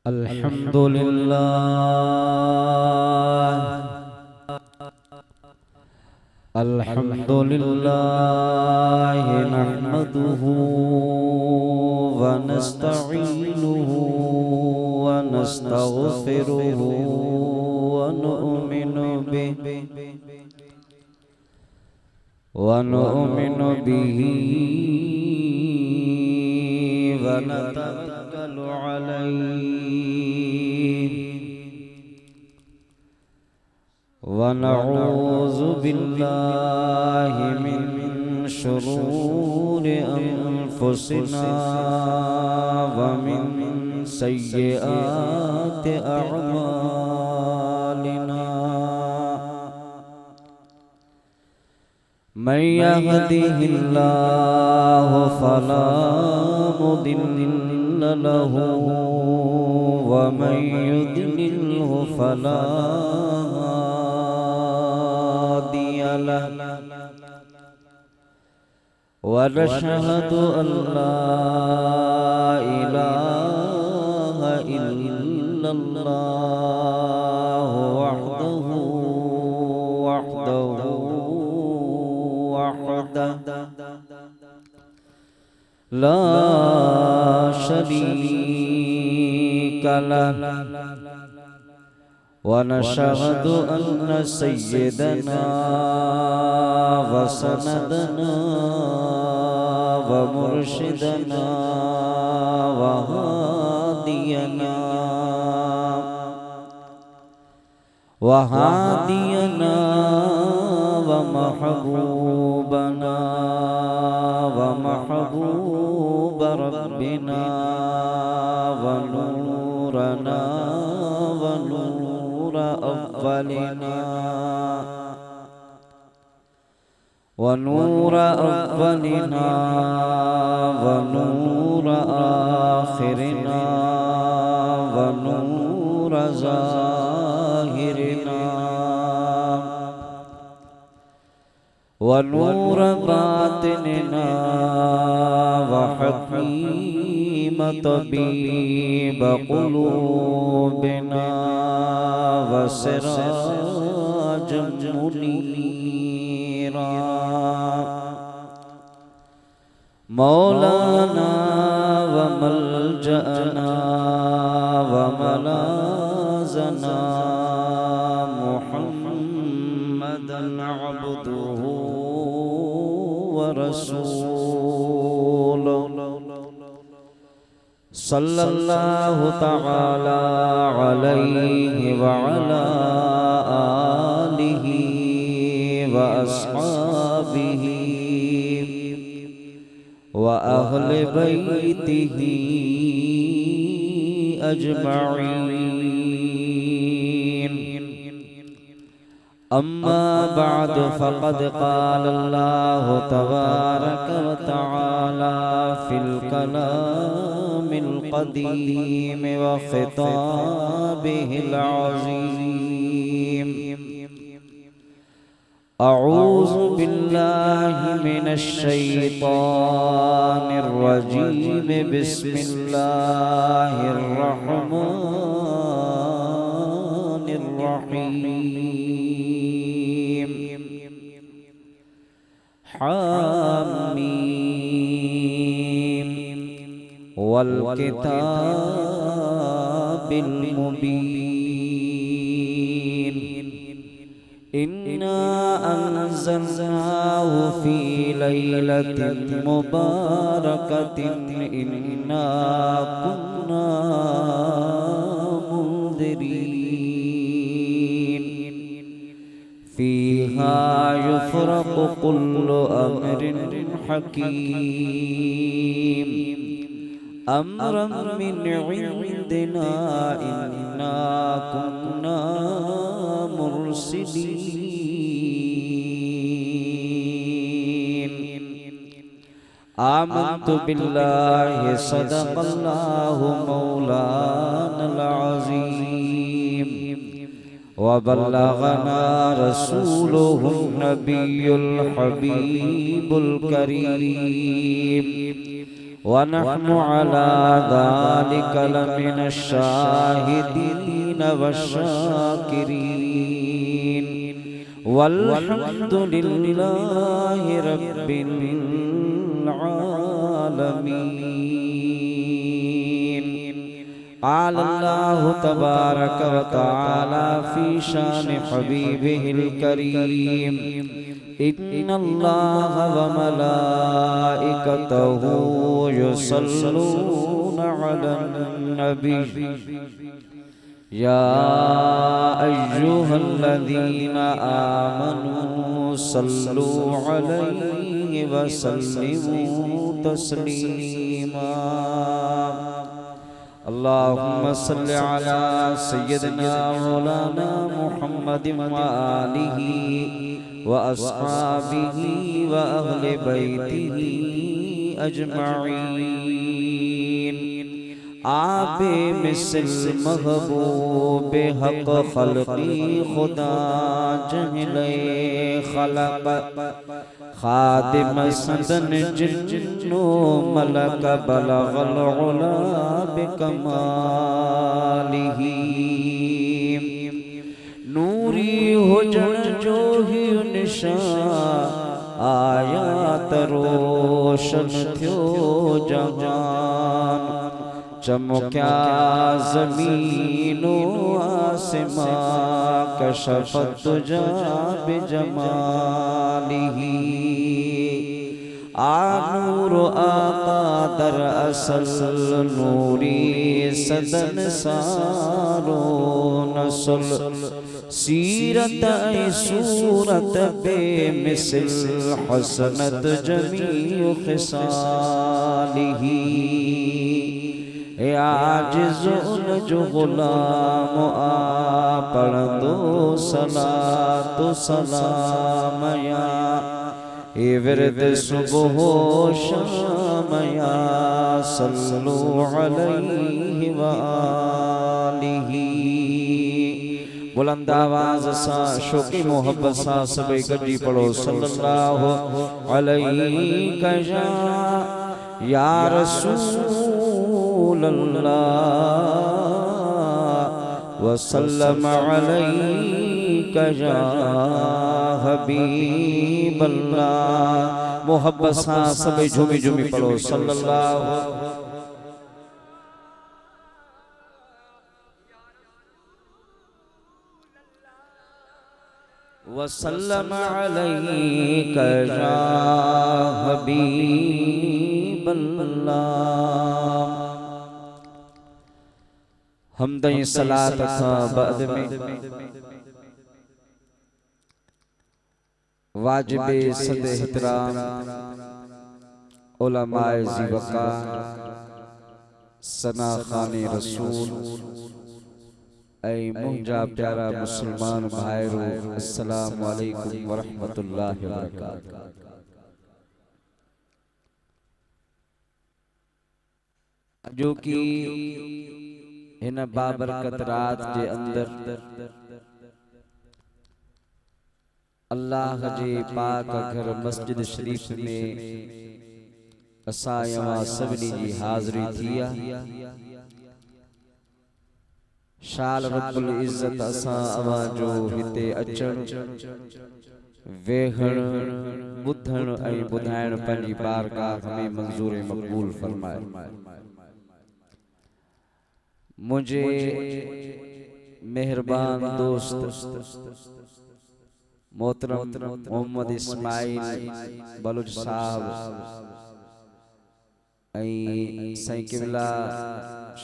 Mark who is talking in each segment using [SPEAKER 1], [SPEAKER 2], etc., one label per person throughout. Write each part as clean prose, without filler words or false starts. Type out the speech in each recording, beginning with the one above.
[SPEAKER 1] الحمد لله الحمد لله نحمده ونستعينه ونستغفره ونؤمن به ونتوكل عليه ونعوذ بالله من شرور أنفسنا ومن سيئات أعمالنا من يهده الله فلا مضل له ومن يضلله فلا هادي له ونشهد أن لا إله إلا الله وحده لا شريك له ونشهد أن سيدنا وسندنا ومرشدنا وهادينا ومحبوبنا ومحبوب ربنا ونورنا ونور أولنا ونور آخرنا ونور ظاهرنا ونور باطننا وحكيم طبيب قلوبنا وسراجا منيرا مولانا وملجأنا وملاذنا محمدا عبده ورسوله صلى الله تعالى عليه وعلى آله وأصحابه وأهل بيته أجمعين أما بعد فقد قال الله تبارك وتعالى في الكلام القديم وخطابه العظيم أعوذ بالله من الشيطان الرجيم بسم الله الرحمن الرحيم حاميم والكتاب المبين إنا أنزلناه في ليلة مباركة إنا كنا منذرين فيها يفرق كل أمر حكيم أمرا من عندنا إنا كنا مرسلين آمنت بالله صدق الله مولانا العظيم وبلغنا رسوله النبي الحبيب الكريم वनहनु अला ज़ालिका लमिन शाहिदीन वशाकिरीन वल्हम्दुलिल्लाहि रब्बिल आलमीन। अल्लाहु तबारक व तआला फी शान हबीबिहिल करीम इन्नल्लाह व मलाइकतहु युसल्लूना अलन नबी या अय्युहल्लज़ीना आमनू सल्लू अलैहि व सल्लिमू तस्लीमा। अल्लाहुम्मा सल्लि अला सय्यिदिना मौलाना मुहम्मदिन व आलिहि व अस्हाबिहि व अहले बैतिहि अजमईन। आबे मिसल महबूब हक खल्क़ी खुदा जहले खलक खादिम सदन जिन्नो मलक बलगल उला बिकमालिही। नूरी हुजण जो ही निशान आयात रोशन थियो जहान। चमक्या ज़मीनो आसमां कशफ़त तुजा बिजमालिही। नूर आका दर असल नूरी सदन सारो नस्ल सीरत सूरत बेमिसल हसनत जमीउ खिसालिही। आजिज़ुन जो गुलाम पढ़ंदो सलातो सलाम या ए विरद सुबह शाम या सल्लु अलैहि व आलिहि। बुलंद आवाज सा शोकी मोहब्बत सा सबे गड्डी पढ़ो सल्लल्लाहु अलैहि या रसूल अल्लाह व सल्लम अलैका या हबीब अल्लाह। मोहब्बत सा सबे झूमी झूमी पढ़ो सल्लल्लाहु व सल्लम अलैका या हबीब अल्लाह। हमद सलात का बाद में वाजिबे सद एहतराम उलमाए ज़िवकार सना खाने रसूल ऐ मुंजा प्यारा मुसलमान भाईरो अस्सलाम वालेकुम व रहमतुल्लाहि व बरकातहू। जो कि इन बाबरकत रात के अंदर अल्लाह जे पाक घर मस्जिद शरीफ में असायवा सवनी जी हाज़री थिया। शाल रब्बुल इज्जत असा अवा जो हिते अचण वेहण बुधण ऐ बुधाइण पंजी बारगाह में मंजूर मकबूल फरमाए। मुझे मेहरबान दोस्त मोहतरम मोहम्मद इस्माइल बलूच साहब साईं किबला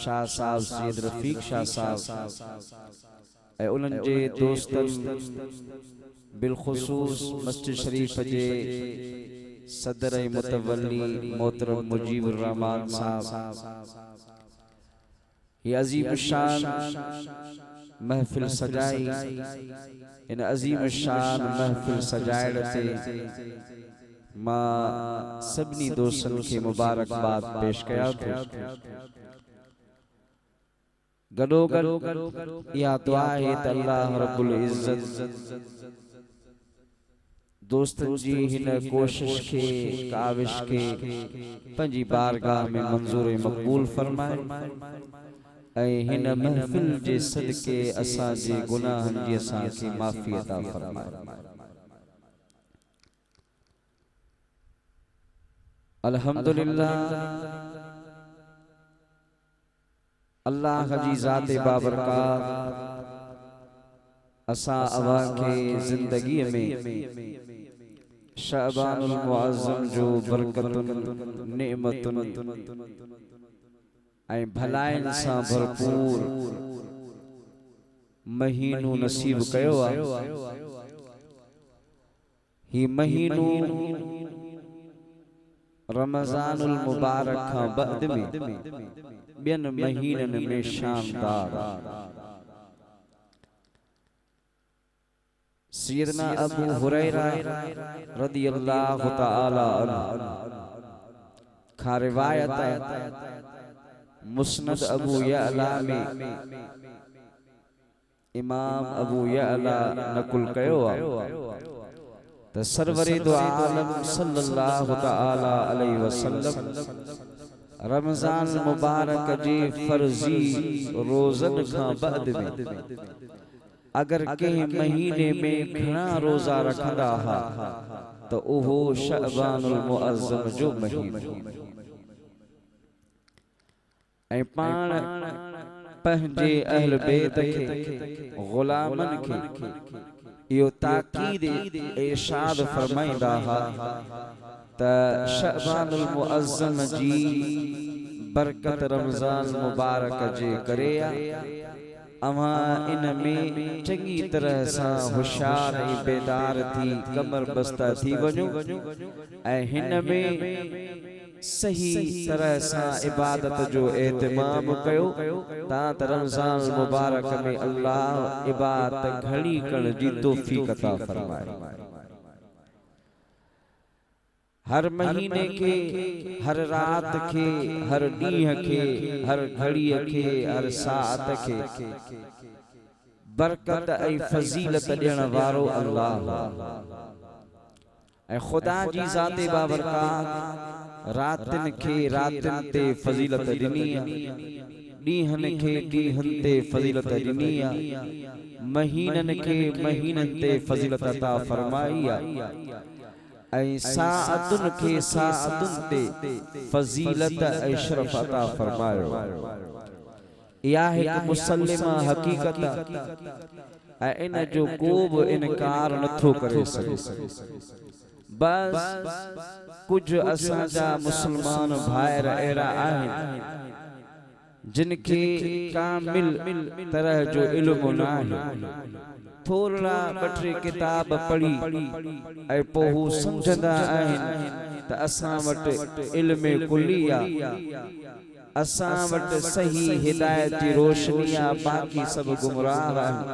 [SPEAKER 1] शाह साहब सैयद रफीक शाह साहब उन्हनि जे दोस्तनि बिलखुसूस मस्जिद शरीफ जे सदर मुतवल्ली मोहतरम मुजीबुर रहमान साहब ये अजीम शान महफिल सजाई। इन अजीम शान महफिल सजाइण ते मां सभी दोस्तन के मुबारकबाद पेश कया थो। गडो गडो या दुआ है त अल्लाह रब्बुल इज्जत दोस्तन जी हिन कोशिश के काविश के पंजी बारगाह में मंजूर मकबूल फरमाए ऐं हिन महफिल जे सदके असां जे गुनाहन जी असां खे माफ़ी अता फरमाए। अल्हम्दुलिल्लाह अल्लाह जी ज़ात बाबरकात असां अवा के जिंदगी में शअबानुल मुअज़्ज़म जो बरकतुन नेमतुन ऐं भलाइन सां भरपूर महीनो नसीब कयो आ। ही महीनो रमज़ानुल मुबारक खां बाद में बियन महीनन में शानदार सैयदना अबू हुरैरा रदियल्लाहु तआला अन्हु खां रिवायत मुस्नद अबू यअला में इमाम अबू यअला नकुल कयो आ त सरवरे दो आलम सल्लल्लाहु तआला अलैहि वसल्लम रमजान मुबारक जे फर्जी रोज़न खां बाद में अगर के महीने में घणा रोज़ा रखंदा हा तो उहो शअबानुल मुअज़्ज़म जो महीनो ऐं पाण पंहिंजे अहल बैत के गुलामन के यो ताकीद इरशाद फरमाइंदा हा त शअबानुल मुअज़्ज़म जी बरकत रमज़ान मुबारक जे करे अवां इन में चंगी तरह सां होशियार ऐं बेदार थी कमर बस्ता थी वञो ऐं हिन में सही तरह सां इबादत जो एहतमाम कयो तात रमज़ान मुबारक में अल्लाह इबादत घणी करण जी तौफीक अता फरमाए। हर महीने के हर रात के हर ॾींहं के हर घड़ीअ के हर साअत के बरकत ऐं फजीलत ॾियण वारो अल्लाह ऐं खुदा जी ज़ाते बाबरकात रातिन के रातिन ते फजीलत ॾिनी ॾींहन के ॾींहन ते फजीलत ॾिनी महीनन के महीनन ते फजीलत अता फरमाई ऐं साअतुन के साअतुन ते फजीलत ऐं शरफ अता फरमायो। या एक मुसल्लिमा हकीकत ऐं इन जो को भी इनकार नथो करे सके। बस कुछ असांजा मुसलमान भाइर अहिड़ा आहिनि जिनके कामिल तरह जो इल्म नाहे थोड़ा बटरे किताब पढ़ी ऐं पोइ हू समझंदा आहिनि त असां वटि इल्म कुली आहे असां वटि सही हिदायत जी रोशनी आहे बाक़ी सब गुमराह आहिनि।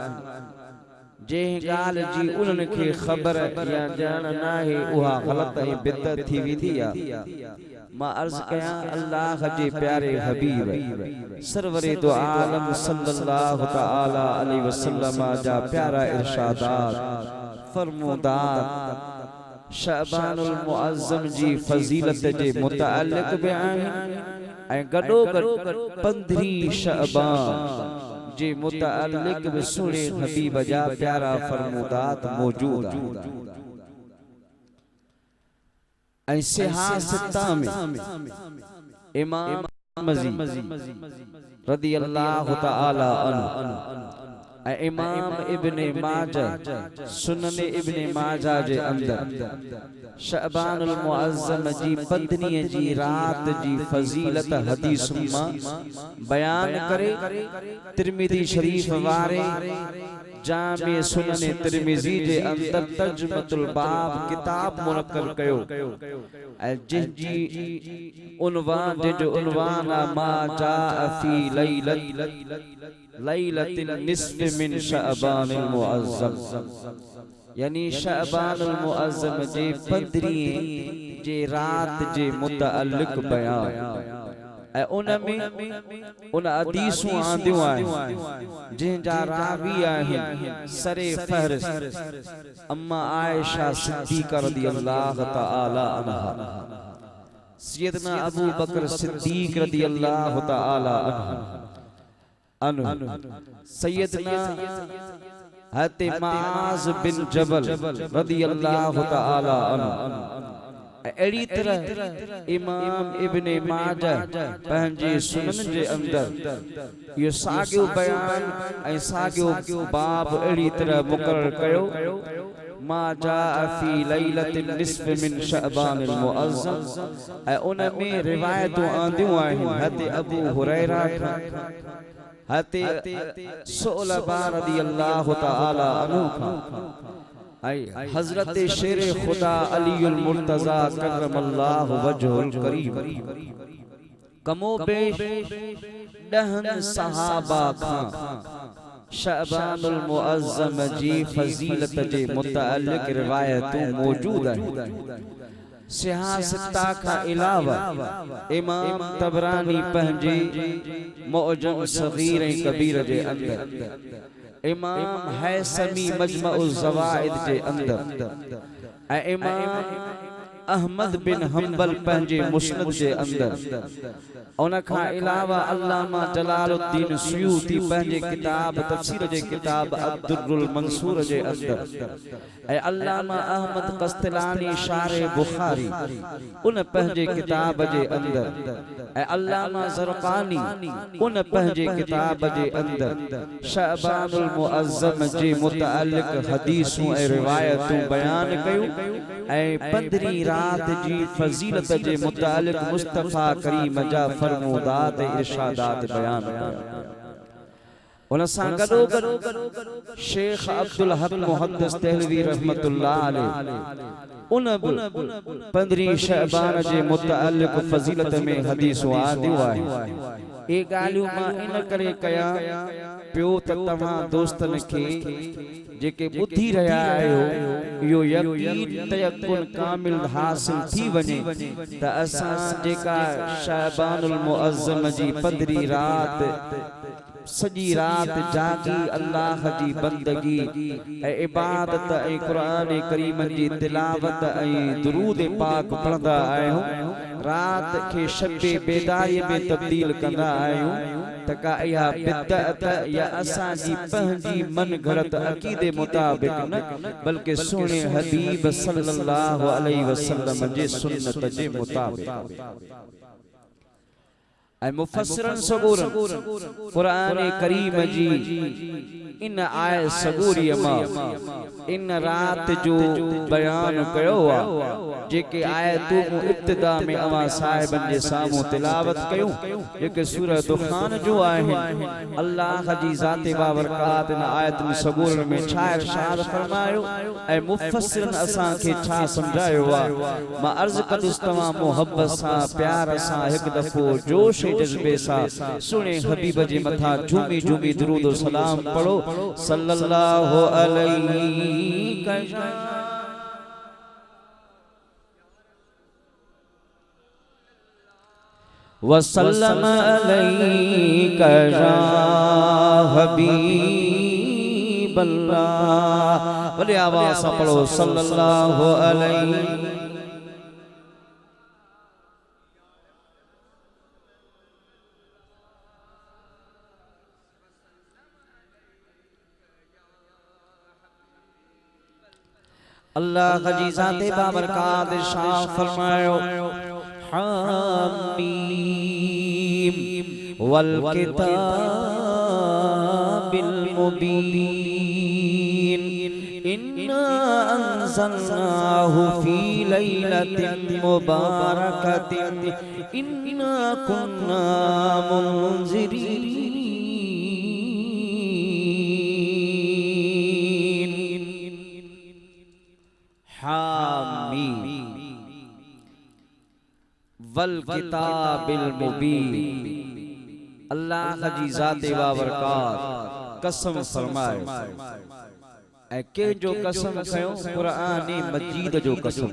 [SPEAKER 1] जंहिं ॻाल्हि जी उन्हनि खे ख़बर या ॼाण नाहे उहा ग़लत ऐं बिदअत थी वेंदी आहे। मां अर्ज़ कयां अल्लाह जे प्यारे हबीब सरवरे दो आलम सल्लल्लाहु तआला अलैहि वसल्लम जा प्यारा इरशादात फरमूदात शअबानुल मुअज़्ज़म जी फजीलत जे मुतअल्लिक़ बि आहिनि ऐं गॾो गॾु 15 शअबान जे मुतअल्लिक़ बि सुहिणे हबीब जा प्यारा फरमूदात मौजूद आहिनि। ऐं सिहासता में इमाम रदियल्लाहु तआला अन्हु ऐं इमाम इब्न माजा सुनन इब्न माजा जे अंदर शअबानुल मुअज़्ज़म जी बदनी जी रात जी फजीलत हदीस मां बयान करे तिरमिज़ी शरीफ वारे जामे सुनन तिरमिज़ी जे अंदर तर्जुमतुल बाब किताब मुनक्कर कयो ऐं जिनजी उन्वान जो उन्वान मा जाअ फी लैलतिन निस्फ़ मिन शअबानिल मुअज़्ज़म यानी शअबानुल मुअज़्ज़म जे 15 जे रात जे मुतअल्लिक़ बयान ऐं उन में उन हदीसूं आंदियूं आहिनि जंहिंजा रावी आहिनि सरे फहरिस्त अम्मा आयशा सिद्दीक़ा रज़ियल्लाहु तआला अन्हा, सैयदना अबू बकर सिद्दीक़ रज़ियल्लाहु तआला अन्हु, सैयदना हज़रत मुआज़ बिन जबल रज़ियल्लाहु तआला अन्हु। अड़ी तरह इमाम इब्ने माजा पंहिंजे सुनन जे अंदर यो साॻियो बयान ऐं साॻियो बाब अड़ी तरह मुक़रर कयो, मा जाअ फी लैलतिन निस्फ़ मिन शअबानिल मुअज़्ज़म, ऐं उन में रिवायतूं आंदियूं आहिनि हज़रत अबू हुरैरा खां, हज़रत सुअलबा रज़ियल्लाहु तआला अन्हु खां, हजरत शेर खुदा अलीउल मुर्तज़ा करमल्लाहु वजहुल करीम कमो बेश 10 सहाबा खां शअबानुल मुअज़्ज़म जी फजीलत जे मुतअल्लिक़ रिवायतूं मौजूद आहिनि। सियासता का अलावा इमाम तबरानी पंहिंजे मुअज्जम सगीर ऐं कबीर जे अंदर, इमाम हैसमी मजमउल ज़वाइद जे अंदर, ऐं इमाम अहमद बिन हंबल पंहिंजे मुस्नद जे अंदर, उन खां अलावा अल्लामा जलालुद्दीन सुयूती पंहिंजे किताब तफसीर जे किताब अब्दुर्रुल मंसूर जे अंदर, ऐं अल्लामा अहमद कस्तलानी शारे बुखारी उन पंहिंजे किताब जे अंदर, ऐं अल्लामा ज़रक़ानी उन पंहिंजे किताब जे अंदर शअबानुल मुअज़्ज़म जे मुतअल्लिक़ हदीसूं ऐं रिवायतूं बयान कयूं, ऐं 15 रात जी फजीलत जे मुतअल्लिक़ मुस्तफ़ा करीम जा फरमूदात इरशादात बयान कया। उन सां गॾोगॾु शेख अब्दुल हक मुहद्दिस देहलवी रहमतुल्लाह अलैह उन 15 शअबान जे मुतअल्लिक़ फजीलत में हदीसूं आंदियूं आहिनि। ए ॻाल्हियूं मां इन करे कया पियो त तव्हां दोस्तन खे जेके ॿुधी रहिया आहियो इहो यकीन तयक़ुन कामिल हासिल थी वञे त असां जेका शअबानुल मुअज़्ज़म जी 15 रात सजी रात जागी अल्लाह जी बंदगी ऐं इबादत ऐं क़ुरान करीम जी तिलावत ऐं दुरूद पाक पढ़ंदा आहियूं, रात के शबे बेदारी में तब्दील कंदा आहियूं, त का इहा बिदअत या असांजी पंहिंजी मन घड़त अक़ीदे मुताबिक़ न बल्कि सुहिणे हबीब सल्लल्लाहु अलैहि वसल्लम जे सुन्नत जे मुताबिक़। ऐं मुफस्सिरन सगूरन क़ुरान करीम जी इन आयत सगूरी मां इन रात जो बयान कयो आहे, जेके आयतूं इब्तिदा में अवां साहिबन जे साम्हूं तिलावत कयूं, जेके सूरह दुखान जो आहिनि। अल्लाह जी ज़ात बाबरकात इन आयतुन सगूरन में छा इरशाद फरमायो ऐं मुफस्सिरन असां खे छा समझायो आहे, मां अर्ज़ कंदुसि तव्हां मोहब्बत सां प्यार सां हिकु दफ़ो जोश जज्बे सां सुने हबीब जे मथा झूमी झूमी दुरूद सलाम पढ़ो सल्लल्लाहु अलैहि वसल्लम अलैका या हबीब अल्लाह। बड़े आवाज़ से पढ़ो सल्लल्लाहु अलैहि। अल्लाह जी ज़ाते बाबरकात इरशाद फरमायो हामीम वल किताबिल मुबीन इन्ना अंज़लनाहु फी लैलतिन मुबारकतिन इन्ना कुन्ना मुंज़िरीन। हामीम वल किताबिल मुबीन। अल्लाह जी ज़ात बाबरकात कसम फरमाए के जो कसम खयो कुरान मजीद जो कसम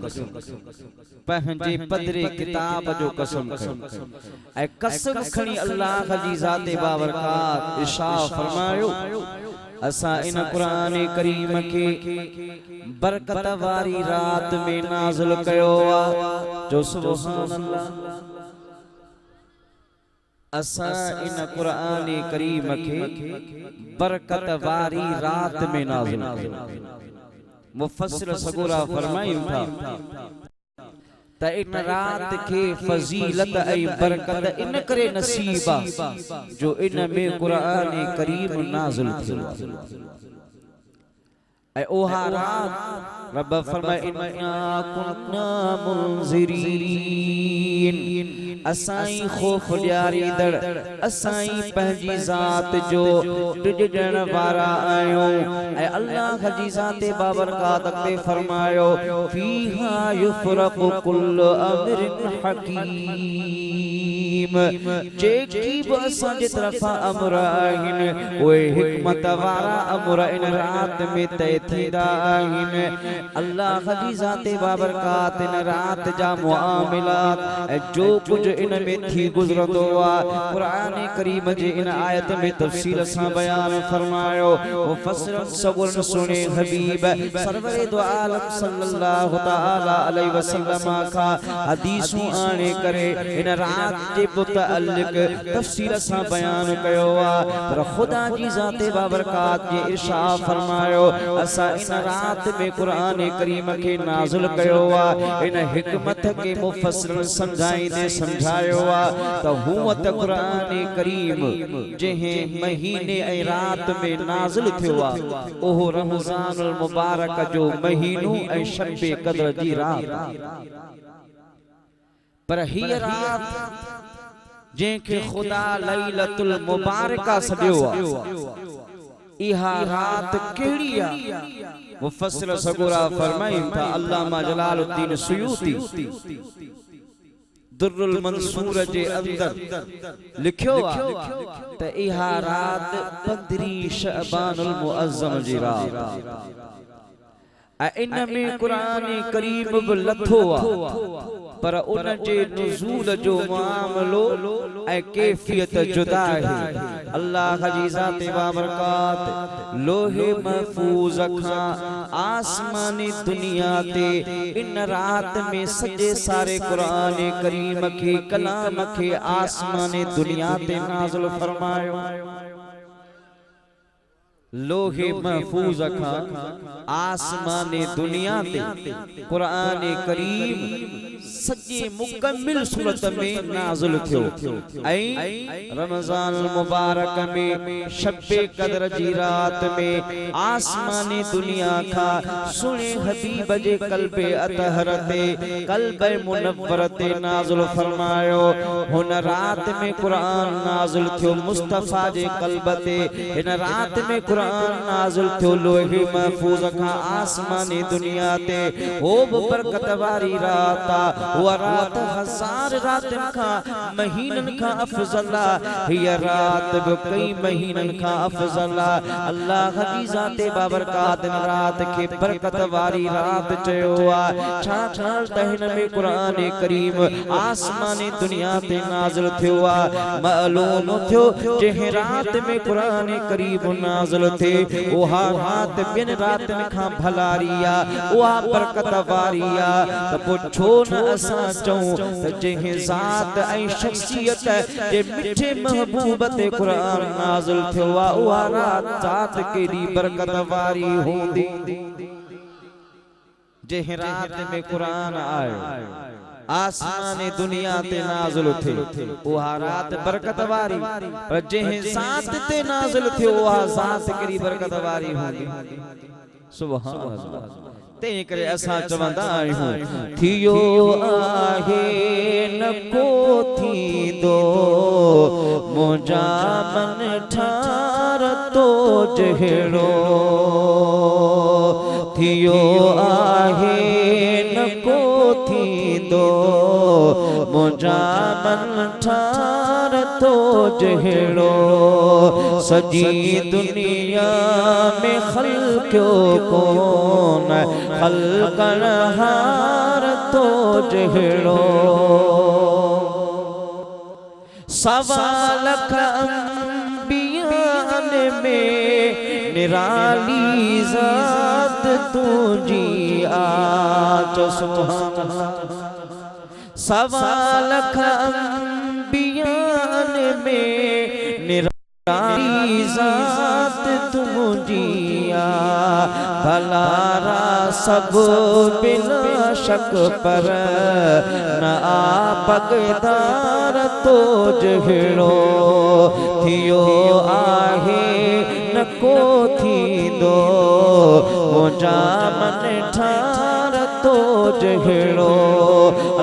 [SPEAKER 1] पंहिंजे पदरे किताब जो कसम खयो कसम खणी अल्लाह जी ज़ाते बाबरकात इरशाद फरमायो असा इन कुरान करीम के बरकत वारी रात में नाज़िल कयो जो सुभान अल्लाह असा इन कुरान करीम के बरकत वारी रात में नाज़िल कयो मुफस्सिर सगोरा फरमायूं था त इन रात के फजीलत ऐं बरकत इन करे नसीबा जो इन में कुरान करीम नाज़िल थियो ऐं ओहा रात रब फरमाए इन्ना कुन्ना मुंज़िरीन असाई खौफ ॾियारी दड़ असाई पंहिंजी ज़ात जो ॾिजण वारा आहियूं ऐं अल्लाह जी ज़ाते बाबरकात ते फरमायो फीहा युफ़रक़ु कुल्लु अम्रिन हकीम जेकी बि असांजे तरफ़ां अमर आहिनि उहे हिकमत वारा अमर इन रात में तय थींदा आहिनि अल्लाह जी ज़ाते बाबरकात इन रात जा मुआमिलात ऐं जो कुछ इन में थी गुजरंदो कुरान करीम जे इन आयत में तफसील से बयान फरमायो मुफस्सिर सगुर सुने हबीब सरवरे दो आलम सल्लल्लाहु तआला अलैहि वसल्लम का हदीसों आने करे इन रात के मुतअल्लिक तफसील से बयान कयो पर खुदा जी ज़ाते बाबरकात जे इरशाद फरमायो असा इन रात में कुरान करीम के नाज़िल कयो इन हिकमत के मुफस्सिर समझाइंदे समझायो तो हुआ त कुरान करीम जहे महीने ऐं रात में नाज़िल थियो ओहो रमज़ानुल मुबारक जो महीनो ऐं शब कदर जी रात पर हीअ रात जंहिंखे खुदा लैलतुल मुबारका सॾियो इहा रात कहिड़ी आहे मुफस्सिर सगोरा फरमाइनि था अल्लामा जलालुद्दीन सुयूती दुर्रुल मंसूर जे अंदर लिखियो त इहा रात 15 शअबानुल मुअज़्ज़म जी रात इन में कुरान करीम भी लथो पर उन जे नुज़ूल जो मामलो ऐं कैफियत जुदा है अल्लाह जी ज़ाते बाबरकात लोहे महफूज खां आसमानी दुनिया ते इन रात में सजे सारे कुरान करीम के कलाम के आसमानी दुनिया ते नाज़िल फरमायो लोहे महफूज खां आसमानी दुनिया ते कुरान करीम सजे मुकम्मिल सूरत में नाज़िल थियो ऐं रमज़ान मुबारक में शब्बे कदर जी रात में आसमानी दुनिया का सुने हबीब जे कल्बे अतहर ते कल्बे मुनव्वर ते नाज़िल फरमायो हुन रात में कुरान नाज़िल थियो मुस्तफा जे कल्ब ते इन रात में कुरान नाज़िल थियो लोहे महफूज का आसमानी दुनिया ते ओ बरकत वारी रात हुआ रात हजार रातन का महीनन का अफजल हिय रात भी कई महीनन का अफजल अल्लाह जी ज़ाते बाबरकात रात के बरकत वारी रात चयो छा तहन में कुरान करीम आसमानी दुनिया ते नाज़िल थियो मालूम थियो जे रात में कुरान करीम नाज़िल थे ओहा रात बिन रातन का भलारिया ओहा बरकत वारिया त पुछो न असा चऊं त जंहिं ज़ात ऐं शख्सियत जे मिठे महबूब ते कुरान नाज़िल थियो उहा रात ज़ात केॾी बरकत वारी हूंदी जंहिं रात में कुरान आयो आसमानी दुनिया ते नाज़िल थे उहा रात बरकत वारी पर जंहिं ज़ात ते नाज़िल थियो उहा ज़ात केॾी बरकत वारी हूंदी सुभान अल्लाह ते करे असा चवंदा आहियूं थियो आहे न को थी दो मुंहिंजा मन ठार तो जहिड़ो थियो आहे न को थी दो मुंहिंजा मन ठार तो जहिड़ो सजी दुनिया में खल्क़ो कोन खल्क़न हार तो जहिड़ो सवाल अंबियान में निराली ज़ात तुझी आज सुभान सवाल अंबियान में निराली ज़ात तुझी भलारा सब बिना शक पर न आपकदार तो जहिड़ो थियो आहे न को थींदो मुंहिंजा मन ठार तो जहिड़ो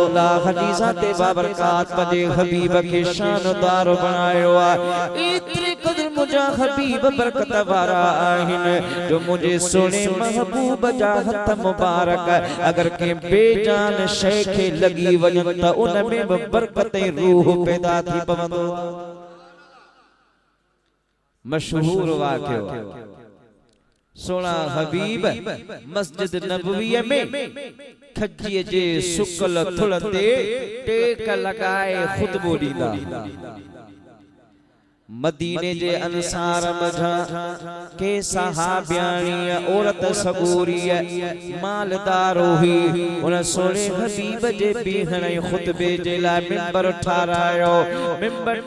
[SPEAKER 1] अल्लाह जी ज़ात बाबरकात पंहिंजे हबीब खे शानदार बणायो आहे एतिरे क़दुरु मुंहिंजा हबीब बरकत वारा आहिनि जो मुंहिंजे सुहिणे महबूब जा हथ मुबारक अगर के बेजान शइ खे लॻी वञनि त उन में बि बरकत ऐं रूह पैदा थी पवंदो मशहूर वाक़ियो सोना हबीब मस्जिद नबवीअ में खजीअ जे सुकल थुल ते टेक लगाए खुतबो ॾींदा मदीने जे अंसार मझा के सहाबियाणी औरत सबूरी मालदार हुई उन सोने हबीब जे बीहण खुतबे जे लाइ मिंबर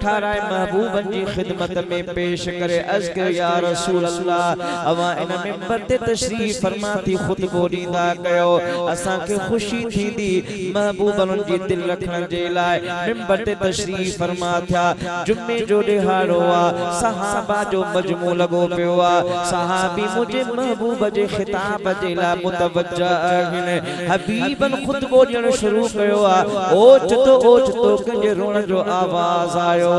[SPEAKER 1] ठाराए महबूबन जी खिदमत में पेश करे अर्ज़ कयो या रसूल अल्लाह अवा इन मिंबर ते तशरीफ फरमा थी खुतबो ॾींदा कयो असां खे खुशी थींदी महबूबन जी दिल रखण जे लाइ मिंबर ते तशरीफ फरमा थिया जुमे जो ॾिहाड़ो सहाबा जो मजमू लगो पियो सहाबी मुझे महबूब जे खिताब जे लाइ मुतवज्जा आहिनि हबीबन खुतबो ॾियण शुरू कयो ओचतो कंहिंजे रोअण जो आवाज़ आयो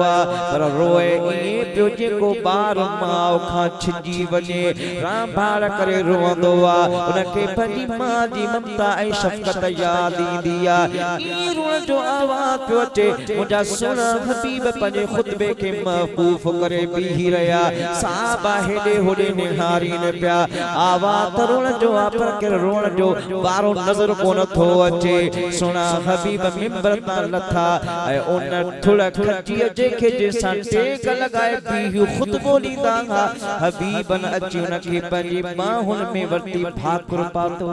[SPEAKER 1] पर रोए ईअं पियो जेको ॿार माउ खां छिजी वञे रांभाड़ करे रोअंदो उनखे पंहिंजी मां जी ममता ऐं शफ़क़त यादि ईंदी ईअं रोअण जो आवाज़ पियो अचे मुंहिंजा सुहिणा हबीब पंहिंजे खुतबे खे महफ़ूफ़ करे बीही रहिया साहबा हेॾे होॾे निहारीनि पिया आवाज़ त रोअण जो पर के रोअण जो वारो नज़र कोन थो अचे सुहिणा हबीब मिंबर तां लथा ऐं उन थुड़ खजीअ जेके जंहिंसां टेक लॻाए बीही खुतबो ॾींदा हुआ हबीबन अची उनखे पंहिंजी ॿाहुनि में वरिती भाकुर पातो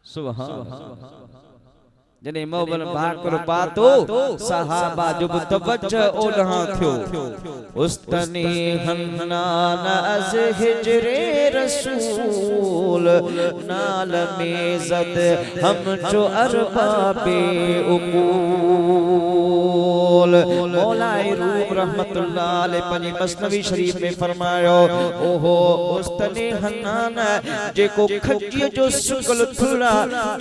[SPEAKER 1] सुभान जने मोबल भाकुर पातो सहाबा जो तवज्जो ओढ़ा थियो उस्तनी हन्नान अज़ हिजरे रसूल नाल में ज़द हम जो अरबाबे उकूल मौलाए रूम रहमतुल्लाह अलैह पंहिंजी मसनवी शरीफ में फरमायो ओहो उस्तनी हन्नान जेको खजीअ जो सुकल थुड़ा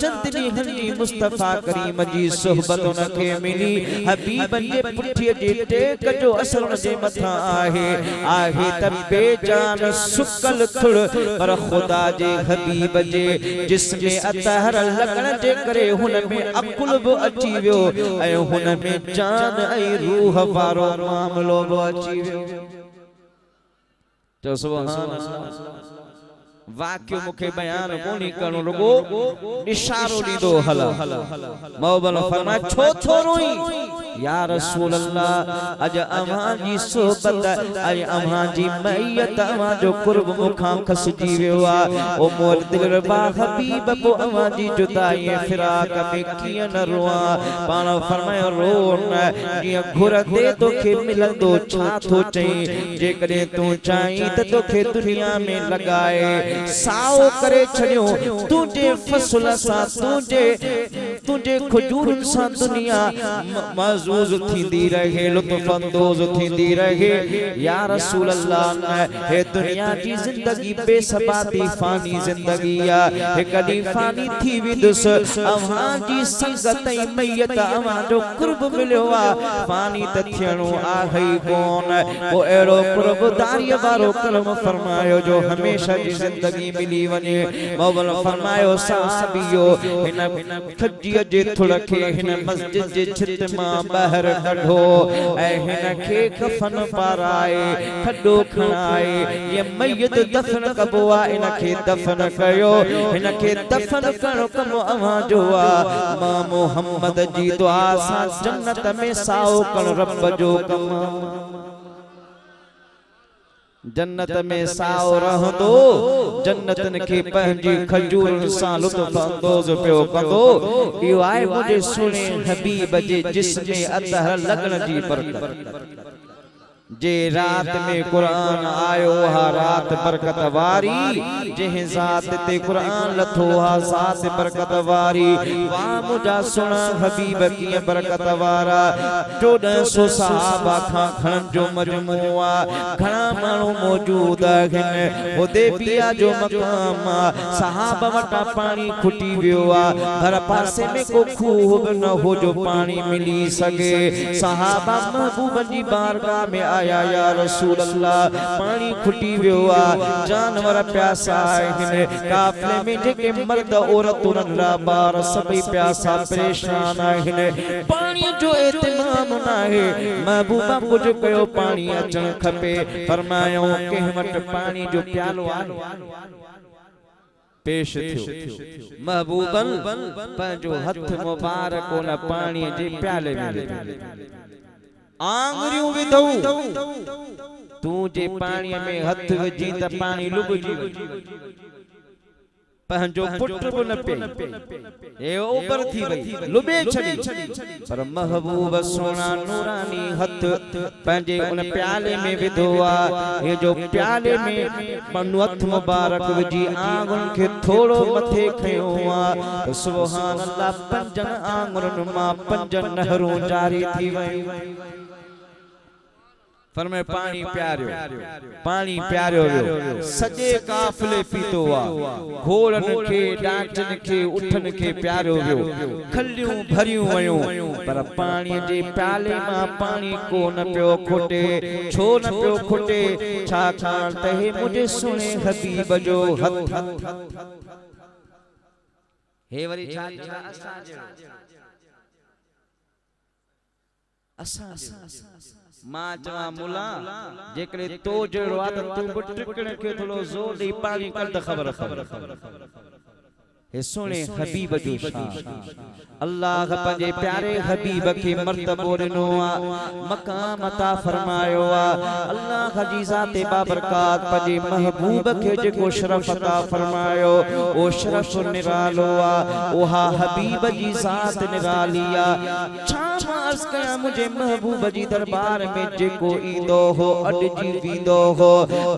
[SPEAKER 1] चंदनी हनी मुस्तफा करीम जी सोहबत उनखे मिली हबीबन जे पुठीअ जे टेक जो असर उन जे मथां आहे त बेजान सुकल थुड़ पर खुदा जे हबीब जे जिस्म अतहर लॻण जे करे हुन में अकुल बि अची वियो ऐं हुन में जान ऐं रूह वारो मामलो बि अची वियो जो सुभान वाक्य मुखे बयान कोनी करणो रुगो इशारो ॾींदो हल मौबल फरमाए छो छो रोई या रसूल अल्लाह अज अव्हां जी सोबत ऐं अव्हां जी मैयत अव्हां जो कुर्ब मुखां खसजी वियो ओ मोर दिलरबा हबीब पो अव्हां जी जुदाई फिराक में कीअं न रोआं पाण फरमायो रो न जीअं घुरंदे तोखे मिलंदो छा थो चई जेकॾहिं तूं चाहीं त तोखे दुनिया में लॻाए साओ करे छड़ियो तुझे फसल सा तुझे खजूरन सा दुनिया मज़ूज़ थींदी रहे लुत्फ अंदोज़ थींदी रहे या रसूल अल्लाह हे दुनिया जी जिंदगी बेसबाती फानी जिंदगी हे कदी फानी थी विदुस अव्हां जी संगत ऐं मैयत अव्हां जो कुर्ब मिलियो फानी त थियणो आहे कोन ओ एड़ो कुर्बदारी वारो कलम फरमायो जो हमेशा जी जिंदगी मिली वने मौला फरमायो साहबियो हिन खजी कच्चीअ जे थुड़ खे हिन मस्जिद जे छित मां ॿाहिरि कढो ऐं हिन खे कफन पाराए खॾो खणाए ये मय्यत दफन कबो आहे इन खे दफन कयो हिन खे दफन करणो कम अव्हां जो आहे मां मोहम्मद जी दुआ सां जन्नत में साओ करण रब जो कम जन्नत में साओ रहंदो जन्नतन के पंहिंजी खजूरन सां लुत्फ अंदोज़ पियो कंदो इहो आहे मुंहिंजे सुहिणे हबीब जे जिस्म अतहर लगण जी बरकत जे रात में कुरान आयो हा रात बरकत वारी जंहिं ज़ात ते कुरान लथो हा ज़ात बरकत वारी वाह मुंहिंजा सुहिणा हबीब कीअं बरकत वारा 1400 सहाबा खां घणनि जो मजमू आहे घणा माण्हू मौजूद आहिनि हुदैबिया जो मक़ाम आहे सहाबा वटां पाणी खुटी वियो आहे हर पासे में को खूह बि न हो जो पाणी मिली सघे सहाबा महबूब जी बारगाह में आया या रसूल अल्लाह पानी खुटी वियो आहे जानवर प्यासा आहिनि काफ़िले में जेके मर्द औरतूं नंढड़ा ॿार सभई प्यासा परेशान आहिनि पाणी जो एतिमाम न आहे महबूबा कुझु कयो पाणी अचणु खपे फरमायो कंहिं वटि पाणी जो प्यालो आहे पेश थियो महबूबन पंहिंजो हथ मुबारक उन पाणीअ जे प्याले में आंगुरियूं विधो तू जे पाणीअ में हथ विझी त पाणी लुभजी पंहिंजो पुट बि न पे ए ओपर थी वई लुबे छड़ी पर महबूब सोना नूरानी हथ पंहिंजे उन प्याले में विधो आहे हे जो प्याले में पन्नु हथ मुबारक विझी आंगुरनि खे थोड़ो मथे खयो आहे सुभान अल्लाह पंजन आंगुरनि मां पंज नहरूं जारी थी वई फरमाए पानी प्यारियो वियो सजे काफ़िले पीतो आहे घोड़नि खे डांटनि खे उठनि खे प्यारियो वियो खलियूं भरियूं वयूं पर पाणीअ जे प्याले मां पाणी को न पियो खुटे छो न पियो खुटे छाकाणि त हे मुंहिंजे सुहिणे हबीब जो हथ हे वरी छा असां मां चवां मुला जेकॾहिं तो जहिड़ो आहे त तूं बि टिकण खे थोरो ज़ोर ॾेई पाणी कर त ख़बर हे सुहिणे हबीब जो शान अल्लाह पंहिंजे प्यारे हबीब खे मर्तबो ॾिनो आहे मक़ाम अता फरमायो आहे अल्लाह जी ज़ात बाबरकात पंहिंजे महबूब खे जेको शरफ अता फरमायो ओ शरफ निरालो आहे उहा हबीब जी ज़ात निराली आहे छा अर्ज़ कयां मुंहिंजे महबूब जी दरबार में जेको ईंदो हो अॾिजी वेंदो हो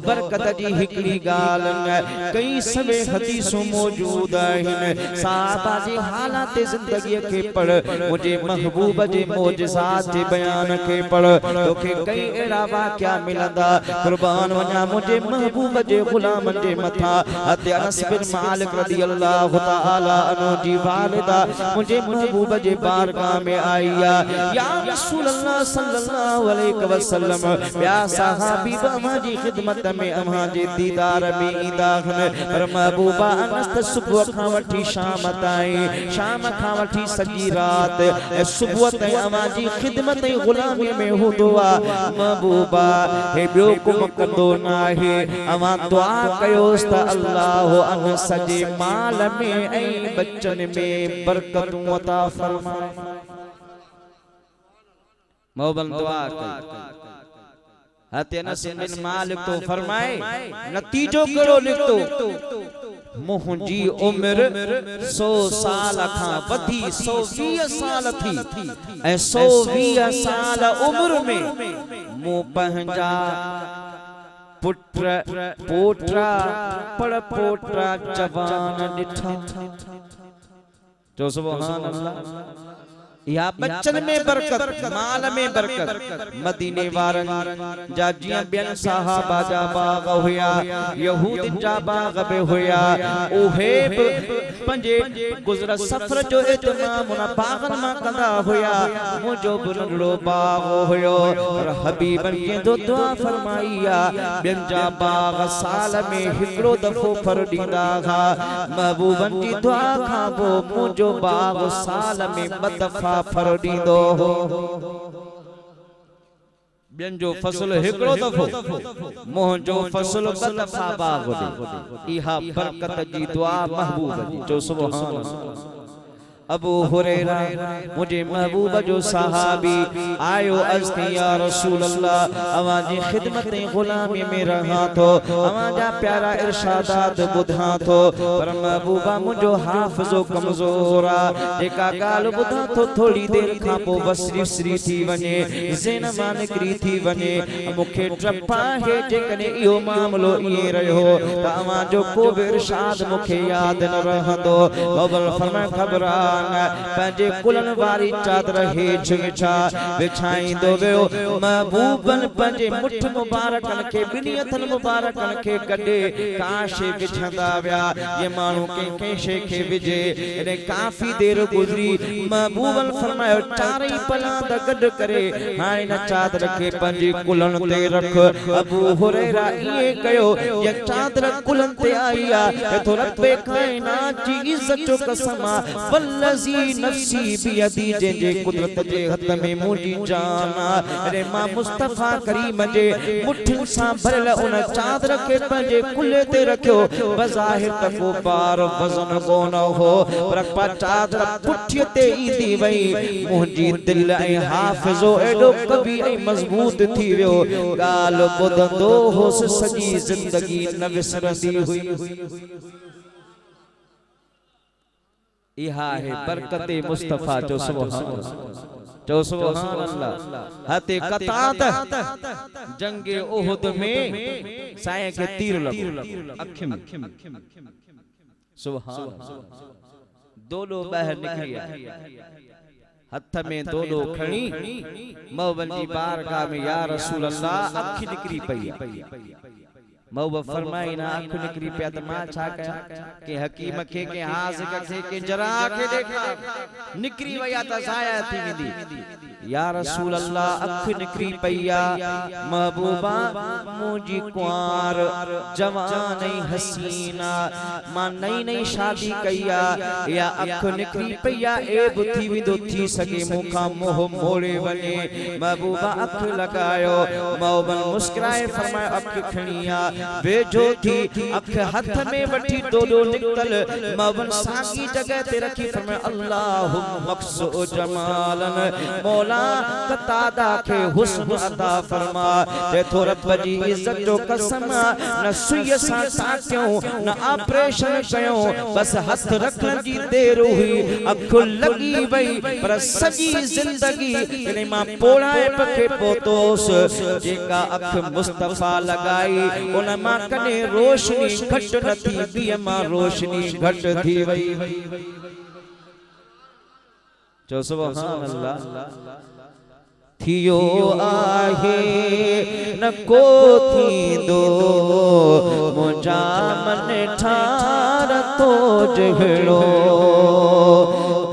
[SPEAKER 1] बरकत जी हिकिड़ी ॻाल्हि न कई सभई हदीसूं मौजूद आहिनि साहबा जे हालात ज़िंदगीअ खे पढ़ मुंहिंजे महबूब जे मौजज़ात जे बयान खे पढ़ तोखे कई अहिड़ा वाक़िया मिलंदा क़ुर्बान वञा मुंहिंजे महबूब जे ग़ुलामनि जे मथां हज़रत अनस बिन मालिक रज़ी अल्लाह तआला अन्हु जी वालिदा मुंहिंजे महबूब जे बारगाह में आई आहे या रसूल अल्लाह सल्लल्लाहु अलैहि वसल्लम या सहाबी अम्मा जी खिदमत में अम्मा जे दीदार में ईंदा आहिनि पर महबूबा अनस सुबुह खां वठी शाम ताईं शाम खां वठी सॼी रात ऐं सुबुह ताईं अम्मा जी खिदमत ऐं ग़ुलामीअ में हूंदो आहे महबूबा हे ॿियो कुम कंदो न आहे अम्मा दुआ कयोसि त अल्लाह अनस जे माल में ऐं बच्चनि में बरकतूं अता फरमाए मोहबन दुआ हते अनस बिन मालिक तो फरमाए नतीजो करो लिखतो मुंहिंजी उम्र 100 साल खां वधी 120 साल थी ऐं 120 साल उम्र में मूं पंहिंजा पुत्र पोटरा पड़पोटरा जवान ॾिठा जो सुभान अल्लाह या बच्चन में बरकत, माल में बरकत। मदीने वारन जा जियां बियन सहाबा जा बाग हुया, यहूद जा बाग बे हुया, ओहे पंजे गुजरा सफर जो इत्माम उन बागन मां कंदा हुया। मुझो बुनड़ो बाग हुयो पर हबीबन के दो दुआ फरमाईया, बियन जा बाग साल में हिकड़ो दफो फर दींदा हा। महबूबन जी दुआ खां वो मुझो बाग साल में ब दफा फर दींदो हो। बियन जो फसल हिकड़ो दफो, मुंहिंजो फसल ब दफा बाग ॾे। इहा बरकत जी दुआ महबूब जी जो सुभान अल्लाह। अबू हुरैरा मुझे महबूब जो सहाबी आयो अस्ति या रसूल अल्लाह, अवाजी खिदमत गुलामी में रहा तो, अवाजा प्यारा इरशादात बुधा तो, पर महबूबा मुझो हाफिजो कमजोरा, जेका गाल बुधा तो थोड़ी देर खां पो वसरी सरी थी वने, ज़ेन मान निकरी थी वने। मुखे ट्रपा है जेकने इहो मामलो इए रहो त अवाजो को बि इरशाद मुखे याद न रहंदो। बबल फरमा खबरा पंजे कुलन वारी चादर हेठ विछाईंदो वियो। महबूबन पंजे मुठ मुबारकन के बिनी हथन मुबारकन के कढे काशे विछंदा विया। ये माण्हू कंहिं शइ खे विझे। इने काफ़ी देर गुज़री। महबूबन फरमायो चारई पलांद गॾु करे हाणे न चादर खे पंहिंजी कुलन ते रख। अबू हुरैरा इएं कयो। ये चादर कुलन ते आई आहे तो रब्बे कायनात जी इज़्ज़त जो कसम आहे, वल्लज़ी नफ्सी बियदी, जे कुदरत जे हथ में मुंहिंजी जान आहे। अरे मां मुस्तफा करीम जे मुठिन सां भरियल उन चादर खे पंहिंजे कुल्हे ते रखियो। बज़ाहिर त को बार वज़न कोन हो, पर चादर पुठीअ ते ईंदी वई। मुंहिंजी दिल ऐं हाफ़िज़ो एॾो कवी ऐं मज़बूत थी वियो। ॻाल्हि ॿुधंदो होसि सॼी ज़िंदगी न विसरंदी हुई। इहा है बरकते मुस्तफा जो सुभान अल्लाह। हते कतात जंगे उहुद में साए के तीर लगो अख में, सुभान अल्लाह। दोनों बाहर निकलिया, हथ में दोनों खणी महबूबन जी बारगाह में या रसूल अल्लाह अख निकरी पई। महबूब फरमाई ना अख निकरी पिया त मां छा कया? के हकीम के हाज़िक के जरा के देखा निकरी वया त ज़ाया थी वेंदी। या रसूल अल्लाह अख निकरी पईया। महबूबा मुझी कुआर जवान हसीना, मां नई नई शादी कईया। या अख निकरी पईया एब थी विदो थी सके मुखा मोह मोड़े वने। महबूबा अख लगायो। महबूबन मुस्कुराए फरमायो अख खणिया वेझो थी। अख हथ में वठी दोदो निकतल। महबूबन सागी जगह ते रखी फरमायो अल्लाहुम्मा मक्सु जमालन, मौला कतादा के हुस्न अता फरमा। ते तो रब जी इज्जत जो कसम न सुई सा ताकियो न ऑपरेशन कयो, बस हथ रखण जी देर हुई। अख लगी वई पर सजी जिंदगी इन मां पोड़ाए पखे पोतोस। जेका अख मुस्तफा लगाई उन मां कने रोशनी घट न थी, बिय मां रोशनी घट थी वई। जो सुभान अल्लाह। थियो आहे न को थींदो मुंहिंजा मन ठार तो जहिड़ो।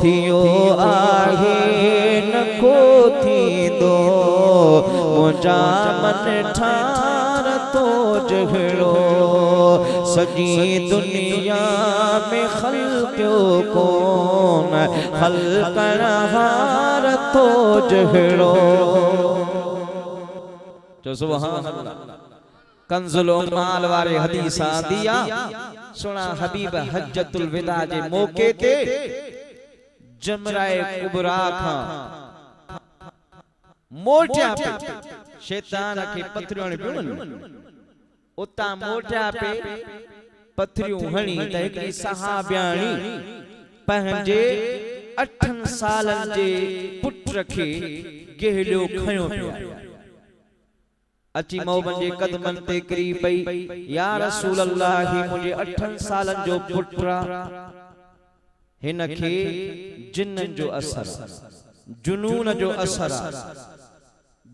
[SPEAKER 1] थियो आहे न को थींदो मुंहिंजा मन ठार तो जहिड़ो। सजी दुनिया में खल्क़ो कोन खल्क़ण हार तो जहिड़ो। जो सुभान अल्लाह। कंजुल उम्माल वारे हदीस दिया सुना। हबीब हज्जतुल विदा जे मौके ते जमराए कुबरा खां मोटिया पे शैतान के पथरियों पियो। उता मोटिया पे पथरियों हणी त हिकड़ी सहाबियाणी पंहिंजे 8 सालन जे पुट खे गहलियो खयो पियो। अची महबूबन जे कदमन ते किरी पई। या रसूल अल्लाह मुझे 8 सालन जो पुट हिन खे जिन्न जो असर जुनून जो असर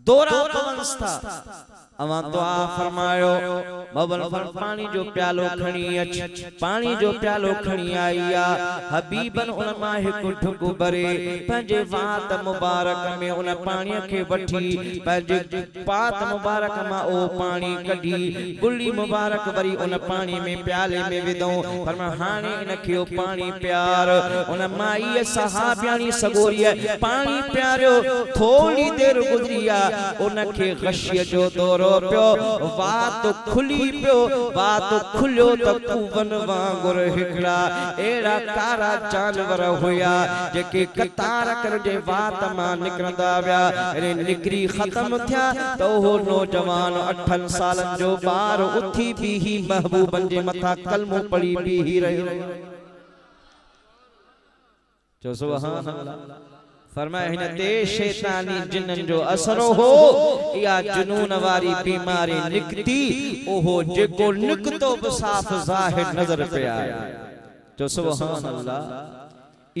[SPEAKER 1] दौरा पवंस्ता अवां दुआ फरमायो मौबल पानी जो प्यालो खणी अच पानी जो प्यालो खणी आईया हबीबन उन मां हिकु ढुक भरे पंहिंजे वात मुबारक में उन पानी के वठी पंहिंजे पात मुबारक मां ओ पानी कढी गुली मुबारक वरी उन पानी में प्याले में विधो फरमा हाणे इन के पानी प्यार उन माई सहाबियानी सगोरी पानी प्यारो थोड़ी देर गुजरिया उन के गशिय जो दौरो पियो बात खुली पियो बात खुलियो त कूवन वांगुर हिकड़ा एड़ा कारा जानवर हुया जेके कतार कर जे बात मां निकरंदा विया अरे निकरी खत्म थिया तो हो नौजवान 8 सालन जो बार उथी भी ही महबूबन जे मथा कलमो पढ़ी भी ही रहियो जो सुभान अल्लाह फरमाया हिन ते शैतानी जिन्नन जो असर हो या जुनून वारी बीमारी निकती ओहो जेको निकतो साफ जाहिर नजर पे आया जो सुभान अल्लाह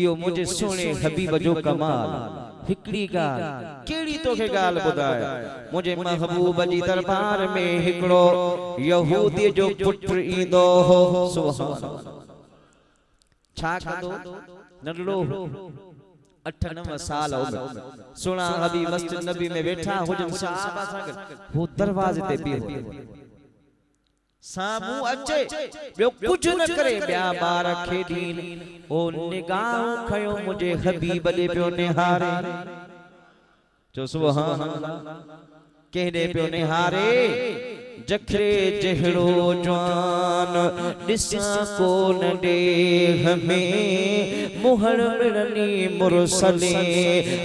[SPEAKER 1] यो मुझे सोने हबीब जो कमाल हिकड़ी गाल केड़ी तोखे गाल बुधाए मुझे महबूब जी दरबार में हिकड़ो यहूदी जो पुत्र ईंदो हो सुभान अल्लाह छा कंदो नडलो 8-9 साल हो गए सुना हबी मस्जिद नबी में बैठा हुजन सहाबा सां वो दरवाजे ते बीहो सामू अचे बियो कुछ न करे बिया बार खेदीन ओ निगाह खयो मुझे हबीब दे पियो निहारे जो सुभान अल्लाह केडे पियो निहारे जखरे जहड़ो जवान दिसा कोन दे हमें मुहर मिलनी मुरसले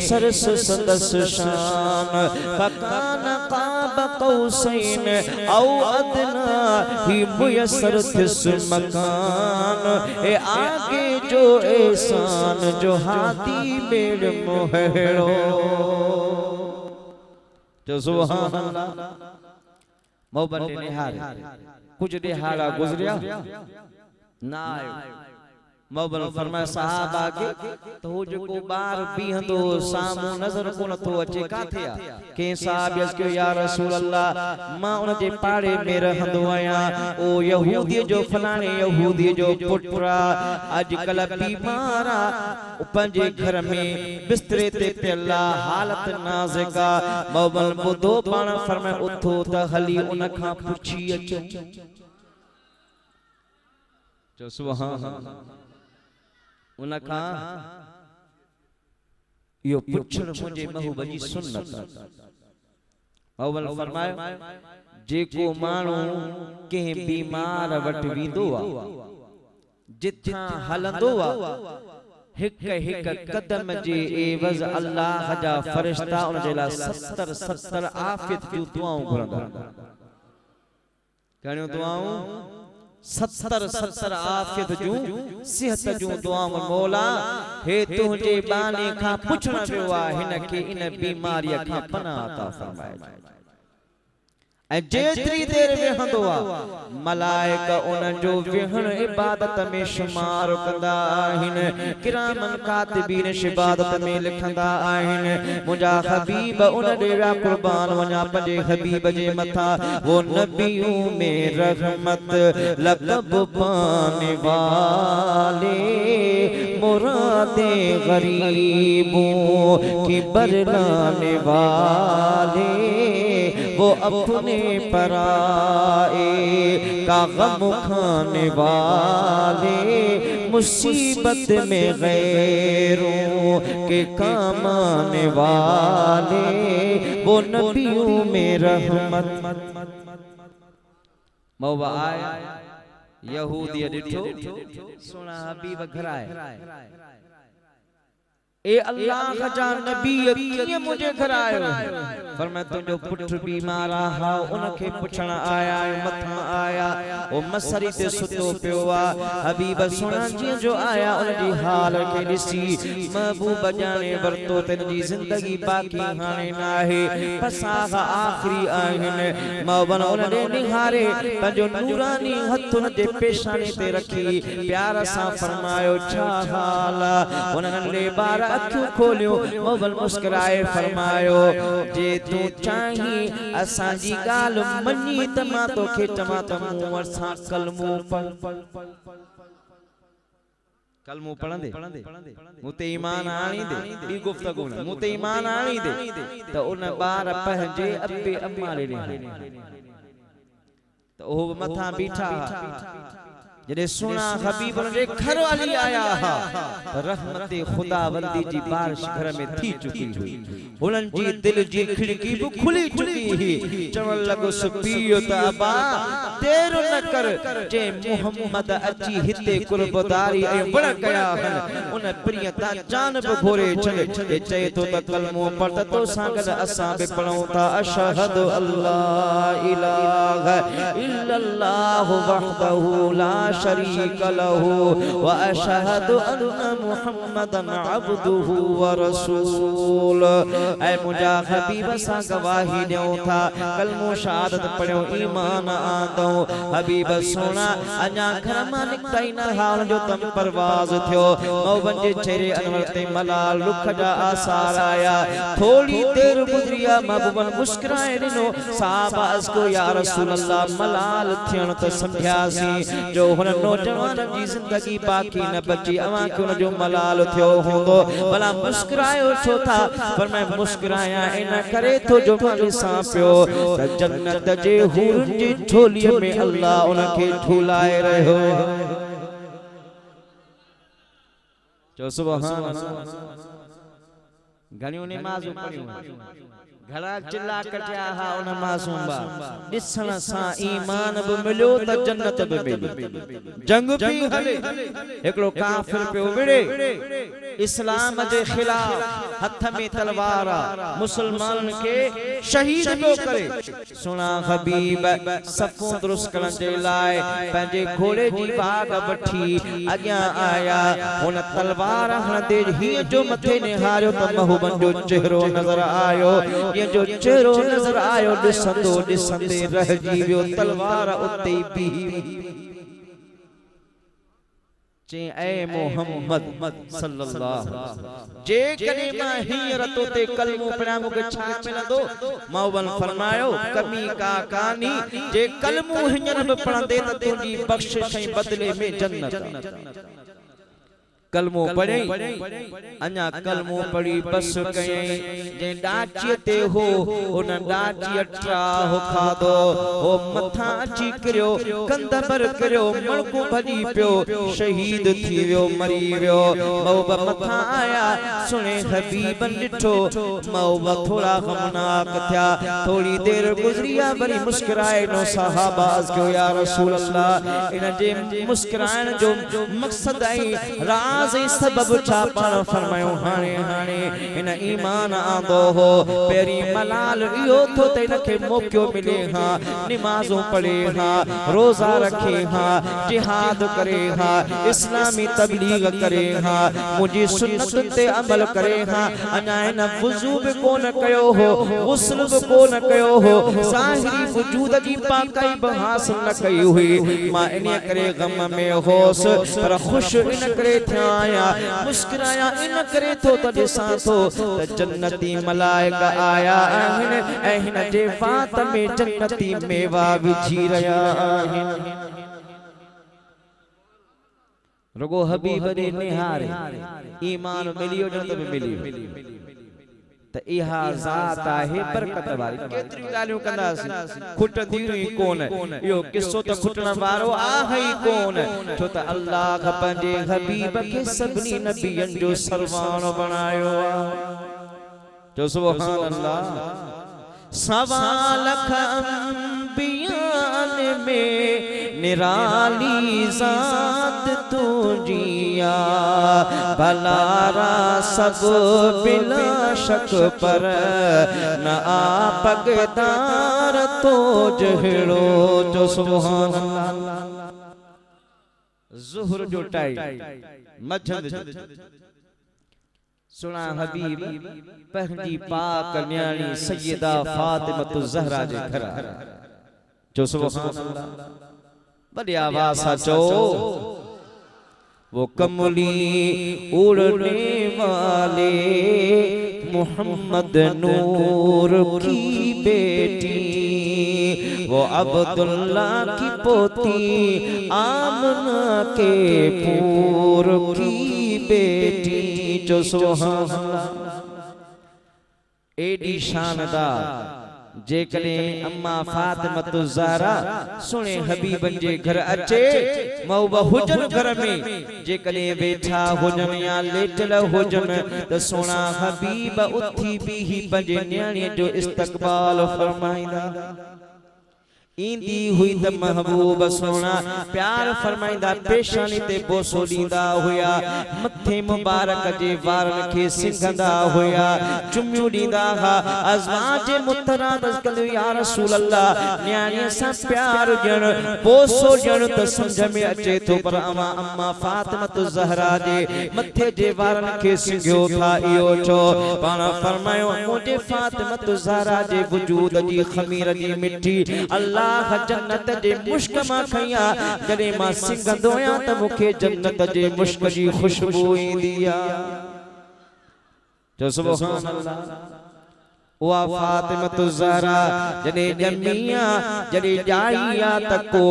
[SPEAKER 1] सरस सदस शान फकान काब कौसैन औ अदना ही मुयसर थिस मकान ए आगे जो एहसान जो हाथी बेड़ मोहड़ो जो सुभान अल्लाह मोहब्बत निहार कुछ दिहाड़ा गुजरिया ना आयो मोहब्बत फरमाया सहाबा के तो जो को बार बीहंदो सामू नजर कोन तो अचे काथे आ के साहब के या रसूल अल्लाह मां उन जे पाड़े में रहंदो आया ओ यहूदी जो फलाने यहूदी जो पुत्रा आजकल बीमारा पंजे घर में बिस्तरे ते पियला हालत नाज़िका मोहब्बत बुधो पाण फरमाया उथो त हली उन खां पुछी अचो जो सुभान अल्लाह उनका यो पुछण मुझे महबूब जी सुन्नत अव्वल फरमायो जेको मानू के बीमार वट वींदो आ जिथा हलंदो आ हिक हिक कदम जे एवज अल्लाह जा फरिश्ता उन जे ला 70 आफियत जूं दुआऊं घुरंदा कणियो दुआऊं 70 आफियत जूं सेहत जूं दुआऊं मौला हे तुझे बाने खां पुछण वियो आ हिन के इन बीमारी खां पनाह अता फरमाए ए जेतरी देर वेहंदो आ मलाइका उन जो वेहण इबादत में शुमार कंदा आहिन किरामन कातिबीन इबादत में लिखंदा आहिन मुजा हबीब उन देवा कुर्बान वना पंजे हबीब जे मथा वो नबियों में रहमत लक़ब पाने वाले मुरादे गरीबों की बरलाने वाले वो अपने पराए का गम खाने वाले मुसीबत में गैरों के काम आने वाले वो नबियों में रहमत मौबा आया यहूदी डिठो सुना हबीब घराए ए अल्लाह जा नबी किए मुझे घर आयो फरमाया तुझो पुत्र बीमार हा उनके पुछण आया मथा आया ओ मसरी ते सुतो पियो आ हबीब सुना जी जो आया उन जी हाल के दिसी महबूब जाने वरतो तन जी जिंदगी बाकी हाने नाहे पसाग आखिरी आहिन मौबन उन दे निहारे पंजो नूरानी हथ उन दे पेशानी ते रखी प्यार सा फरमायो छा हाल उन ले बार अखियूं खोलियो मोहबल मुस्कुराए फरमायो जे तू चाही असांजी ॻाल्हि मञी त मां तोखे चवां त मूं वरसां कलमो कलमो पढ़ंदे मुते ईमान आणींदे ई गुफ्तगू न मुते ईमान आणींदे त उन ॿार पंहिंजे अब्बे अम्मा ॾे त उहो मथां बीठा जॾहिं सुहिणा हबीब जे घर हली आया रहमत खुदावंदी जी बारिश घर में थी चुकी हुई उन्हनि जी दिल जी खिड़की भी खुली चुकी हुई चवण लॻो सुपियो त अबा देर न कर जे मोहम्मद अची हिते कुर्बदारी ऐं वण कया उन प्रिय ता जान बि घोरे छॾे चए थो त कलमो पढ़ त तोसां गॾु असां बि पढ़ूं था अशहदु अल्ला इलाहा इल्लल्लाहु वहदहु ला शरीक लहु व अशहदु अन्ना मुहम्मदन अब्दुहु व रसूल ऐ मुंहिंजा हबीब सां गवाही ॾियूं था कलमो शहादत पढ़ियो ईमान आंदो हबीब सोना अञा घर मां निकिता ई न हाल जो तम परवाज़ थियो मौबन जे चेहरे अनवर ते मलाल रुख जा आसार आया थोड़ी देर गुज़रिया महबूबन मुस्कुराए ॾिनो साहबा को या रसूल अल्लाह मलाल थियण त समझियासीं जो हुन नौजवान जी जिंदगी बाकी न बची अवां के उन जो मलाल थियो हूंदो भला मुस्कुरायो छो था पर मैं मुस्कुराया इन करे तो जो मां सां पियो त जन्नत जे हूरनि जी झोलीअ में अल्लाह उनखे झूलाए रहियो जो सुभान अल्लाह घणियूं नमाज़ूं पढ़ियूं घड़ा चिल्ला कटिया हा उन मासूम बा ॾिसण सां ईमान बि मिलियो त जन्नत बि मिली जंग बि हले हिकिड़ो काफ़िर पियो विड़े इस्लाम जे खिलाफ हथ में तलवार मुसलमान के शहीद पियो करे सुना हबीब सफ़ूं दुरुस्त करण जे लाइ पंहिंजे घोड़े जी बाग वठी अॻियां आया हुन तलवार हणंदे हीअं जो मथे निहारियो त महबूबन जो चेहरो नज़र आयो ये जो चेहरो नजर आयो ॾिसंदो ॾिसंदे रहिजी वियो तलवार उते ई बीही चई ऐ मोहम्मद सल्लल्लाहु जे कॾहिं मां हींअर तो ते कलमो पढ़िया मूंखे छा मिलंदो मौबन फरमायो कमी का कानी जे कलमो हींअर बि पढ़ंदे त तुंहिंजी बख़्शिश ऐं बदले में जन्नत कलमो पढ़े अन्या कलमो पढ़ी बस कयई जे डाची ते हो उन डाची अट्राह खादो ओ मथा अची करियो कंद पर करियो मणको भजी पियो शहीद थी वियो मरी वियो मौबा मथा आया सुने हबीब ॾिठो मौबा थोड़ा गमनाक थिया थोड़ी देर गुज़रिया वरी मुस्कुराए नो सहाबा कयो या रसूल अल्लाह इन जे मुस्कुराइण जो मक़सद ऐं सबब छा पाण फरमायो हाणे हाणे इन ईमान आंदो हो पेरी मलाल इहो थो त इनखे मौक़ो मिले हा नमाज़ूं पढ़े हा रोज़ा रखे हा जिहाद करे हा इस्लामी तबलीग करे हा मुंहिंजी सुन्नत ते अमल करे हा अञा हिन वुज़ू बि कोन कयो हो गुस्ल बि कोन कयो हो ज़ाहिरी वजूद जी पाकाई बि हासिल न कई हुई मां इन करे गम में होस पर ख़ुश इन करे थिया मुस्कुराया इन करे तो त ॾिसां थो त जन्नती मलाइका आया आहिनि ऐं हिन जे वात में जन्नती मेवा विझी रहिया आहिनि रुगो हबीब ॾे निहारे ईमान मिलियो जन्नत बि मिली त इहा ज़ात आहे बरकत वारी केतिरियूं ॻाल्हियूं कंदासीं खुटंदियूं ई कोन इहो किस्सो त खुटण वारो आहे ई कोन छो त अल्लाह पंहिंजे हबीब खे सभिनी नबियनि जो सरवान बणायो जो सुभान अल्लाह सवा लख अंबियान में निराली ज़ात तुझिया भलारा सब बिला शक पर न आपगदार तो जहिड़ो जो सुभान अल्लाह ज़ुहर जो टाइम मझंद सुना हबीब पंहिंजी पाक न्याणी सैयदा फातिमा ज़हरा जे घर जो सुभान अल्लाह बड़ी आवाज़ सां चओ वो कमली उड़ने वाले मोहम्मद नूर की बेटी, वो अब्दुल्ला की पोती आमना के पूर की बेटी। जो सुभान अल्लाह एडी शानदार जेकने अम्मा फातिमा ज़हरा सुने हबीबन जे घर अचे मौबा हुजन घर में जेकने बैठा हुजन या लेटल हुजन त सोना हबीब उथी भी पंजे न्याणी जो इस्तकबाल फरमाइंदा। इंदी हुई त महबूब सोना प्यार फरमाइंदा, पेशानी ते बोसो ॾींदा हुया, मथे मुबारक जे वारन खे सिंघंदा हुया, चुमियूं ॾींदा हा। अज़वाज मुतहरात कल या रसूल अल्लाह न्याणीअ सां प्यार ॼण बोसो ॼण त समझ में अचे थो, पर अम्मा फातिमा ज़हरा जे मथे जे वारन खे सिंघियो था इहो चो। पाण फरमायो मुंहिंजे फातिमा ज़हरा जे वजूद जी खमीर जी मिठी अल्लाह जन्नत जे मुश्क मां खया, जॾहिं मां सिंघंदो आहियां त मूंखे जन्नत जे मुश्क जी खुशबू ईंदी आहे। जो सुभान अल्लाह वा फातिमा ज़हरा जॾहिं ॼमिया जॾहिं ॼाई त को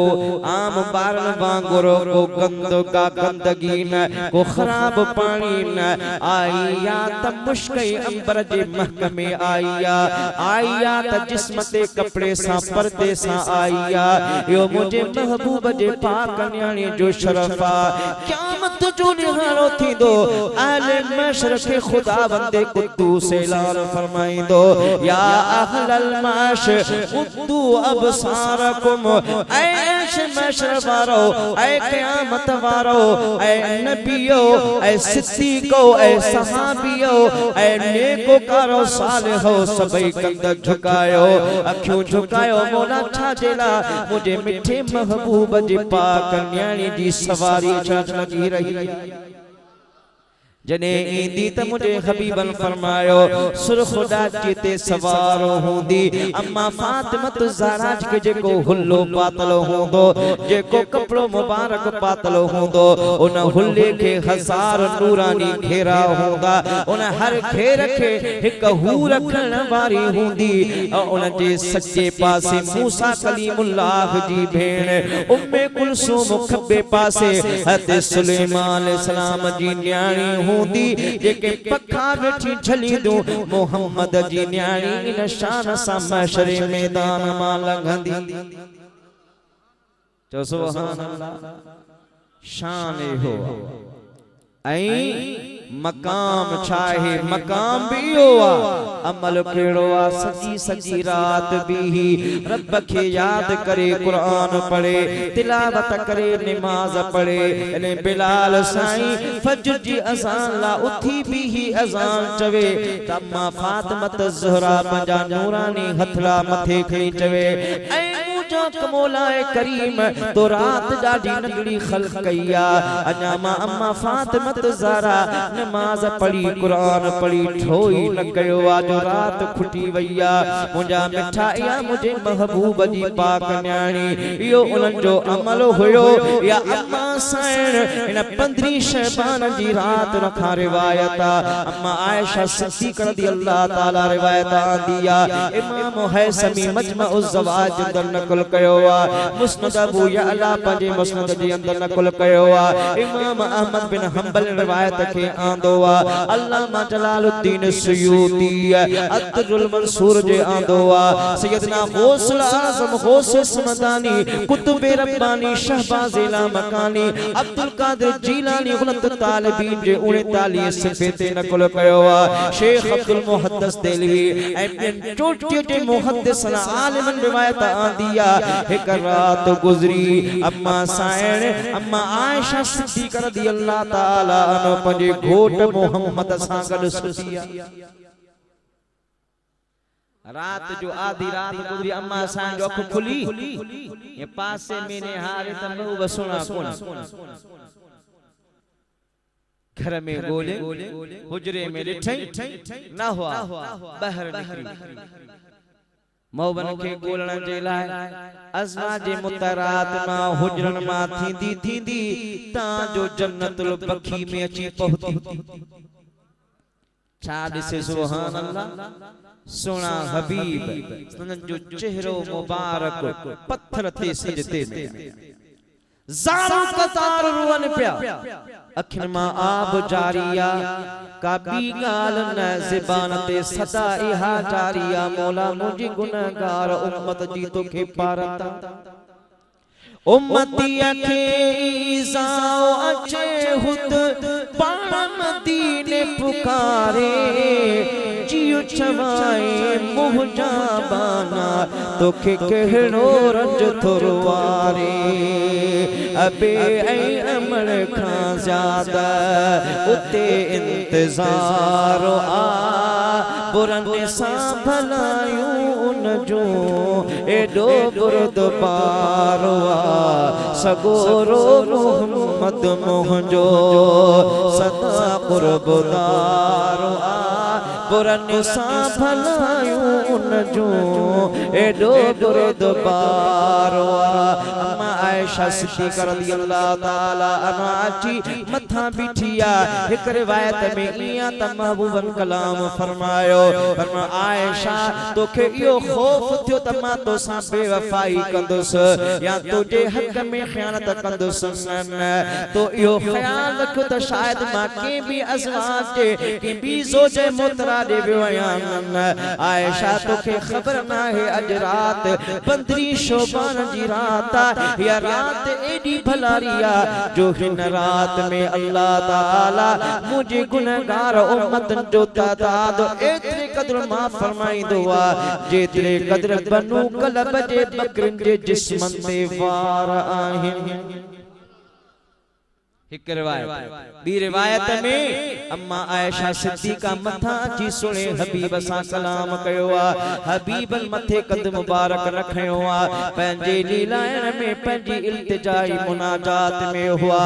[SPEAKER 1] आम ॿारनि वांगुरु को गंदगी न को ख़राब पाणी न आई या त मुश्कई अंबर जे महकमे आई या त जिस्म ते कपड़े सां पर्दे सां आई या। इहो मुंहिंजे महबूब जे पाक न्याणी जो शरफ़ आहे। क़यामत जो निहारो थींदो अहले महशर खे खुदावंद कुद्दूस ऐलान फरमाईंदो, या अहलल माश उद्दू अबसारकुम, ऐश महशर वारो ऐ क़यामत वारो ऐ नबियो ऐ सिद्दीको ऐ सहाबियो ऐ नेकोकारो सालिहो, सभई कंध झुकायो अखियूं झुकायो मौला छा जेला मुझे मिठे महबूब जी पाक न्याणी जी सवारी छा लगी रही। जने ईंदी त मुझे हबीबन फरमायो सुर्ख डाटी ते सवार होंदी अम्मा फातिमा ज़हरा के जेको हुल्लो पातलो होंदो, जेको कपड़ो मुबारक पातलो होंदो, उन हुल्ले के हजार नूरानी घेरा होंदा, उन हर घेर के एक हूर रखण वारी होंदी। उन जे सच्चे पासे मूसा कलीमुल्लाह जी भेण उम्मे कुलसूम, खब्बे पासे हज़रत सुलेमान अलैहिस्सलाम जी न्याणी होंदी, जेके पखा वेठी झलींदू मोहम्मद जी न्याणी इन शान सां महशर मैदान मां लंघंदी। जो सुभान अल्लाह शान हो ऐं मकाम चाहे मकाम भी हुआ, अमल केड़ो आ सजी सजी रात भी रब के याद करे, कुरान पढ़े, तिलावत करे, नमाज पढ़े। ने बिलाल साईं फजर जी अज़ान ला उठी भी अज़ान चवे, अम्मा फातिमा ज़हरा पंजा नूरानी हथड़ा मथे खणी चवे, ऐ मुझो कमौलाए करीम तो रात ॾाढी नंढड़ी ख़ल्क़ कया, अञा मां अम्मा फातिमा ज़हरा नमाज पढ़ी कुरान पढ़ी ठोई न कयो आ जो रात खुटी वैया। मुंहिंजा मिठा या मुझे महबूब जी पाक न्याणी इहो उन्हनि जो अमल हुयो। या अम्मा साइण इन 15 शबान जी रात रखा रिवायत अम्मा आयशा सिद्दीक़ रज़ियल्लाहु ताला रिवायत आंदी आ। इमाम हैसमी मजमउज़ ज़वाज अंदर नक़ल कयो आ, मुस्नद अबू यअला पंहिंजे मुस्नद जे अंदर नक़ल कयो आ, इमाम अहमद बिन हंबल रिवायत के आंदो आ, अल्लामा जलालुद्दीन सुयूती अद्दुल मंसूर जे आंदो आ, सैयदना गौसुल आज़म गौस समदानी कुतुब रब्बानी शहबाज इला मकानी अब्दुल कादिर जीलानी गुलत तालिबीन जे 39 सिफ़े ते नक़ल कयो आ। शेख अब्दुल मुहद्दिस देलवी ऐं चोटी जे मुहद्दिस आलिमन रिवायत आंदी आ, एक रात गुजरी अम्मा साइण अम्मा आयशा सिद्दीक़ रज़ियल्लाहु ताला अन्हा पंहिंजे घोट मोहम्मद सां गॾु सुती आ। रात जो आधी रात गुजरी अम्मा साइण जो अख खुली, ये पासे में हारे त बहु बसुणा कोन घर में गोले हुजरे में ॾिठई न हुआ, ॿाहिरि निकिरी मौबन के गोलण जे लाइ अज़वाज मुतहरात मां हुजरन मां थींदी ता जो जन्नतुल बखी में अची पहुती। छा ॾिसे सुभान अल्लाह सोना हबीब सनन जो चेहरो मुबारक पत्थर थे सजदे में ज़ारो कतार रुवन पिया अखिन मां आब जारिया का बी गाल न ज़बान ते सदा इहा जारिया मौला मुझी गुनहगार उम्मत जी तोखे पारता उम्मती के ईज़ाओ अचे हुत पाण मदीने पुकारे जियो छवाए मुझा बाना तोखे कहड़ो रंज थोरवारे अबे ऐ अमर खां ज्यादा उते इंतजार आ बुरन सां भलायूं उन जो एडो बुरदबार सगोरो मोहम्मद मुझो सदा कुर्बदार बुरन सां भलायूं उन जो एडो बुरदबार अम्मा आयशा सिद्दीक़ा रज़ियल्लाहु ताला अन्हा अची मथा बिठिया एक रिवायत में इया त महबूबन कलाम फरमायो फरमा आयशा तोखे यो खौफ थियो त मां तो सां बेवफाई कंदुस या तुझे हक में खयानत कंदुस न तो यो ख्याल रखो त शायद मां के भी अज़वाज जे के भी जोजे मोतरा दे बयान आयशा तोखे खबर ना है अज रात 15 शोबान जी रात या रात एडी भलारिया जो हिन रात में अल्लाह ताला मुझे गुनहगार उम्मत जो तादाद एतरे कदर मां फरमाइंदो आ जेतरे कदर बनू कलब जे बकरन जे जिस्मन ते वार आहिन एक रिवायत बी रिवायत में अम्मा आयशा सिद्दीक़ा मथा जी सुने हबीब सा कलाम कयो आ हबीबन मथे कद मुबारक रखयो आ पंजे लीलायन में पंजी इल्तिजाई मुनाजात में हुआ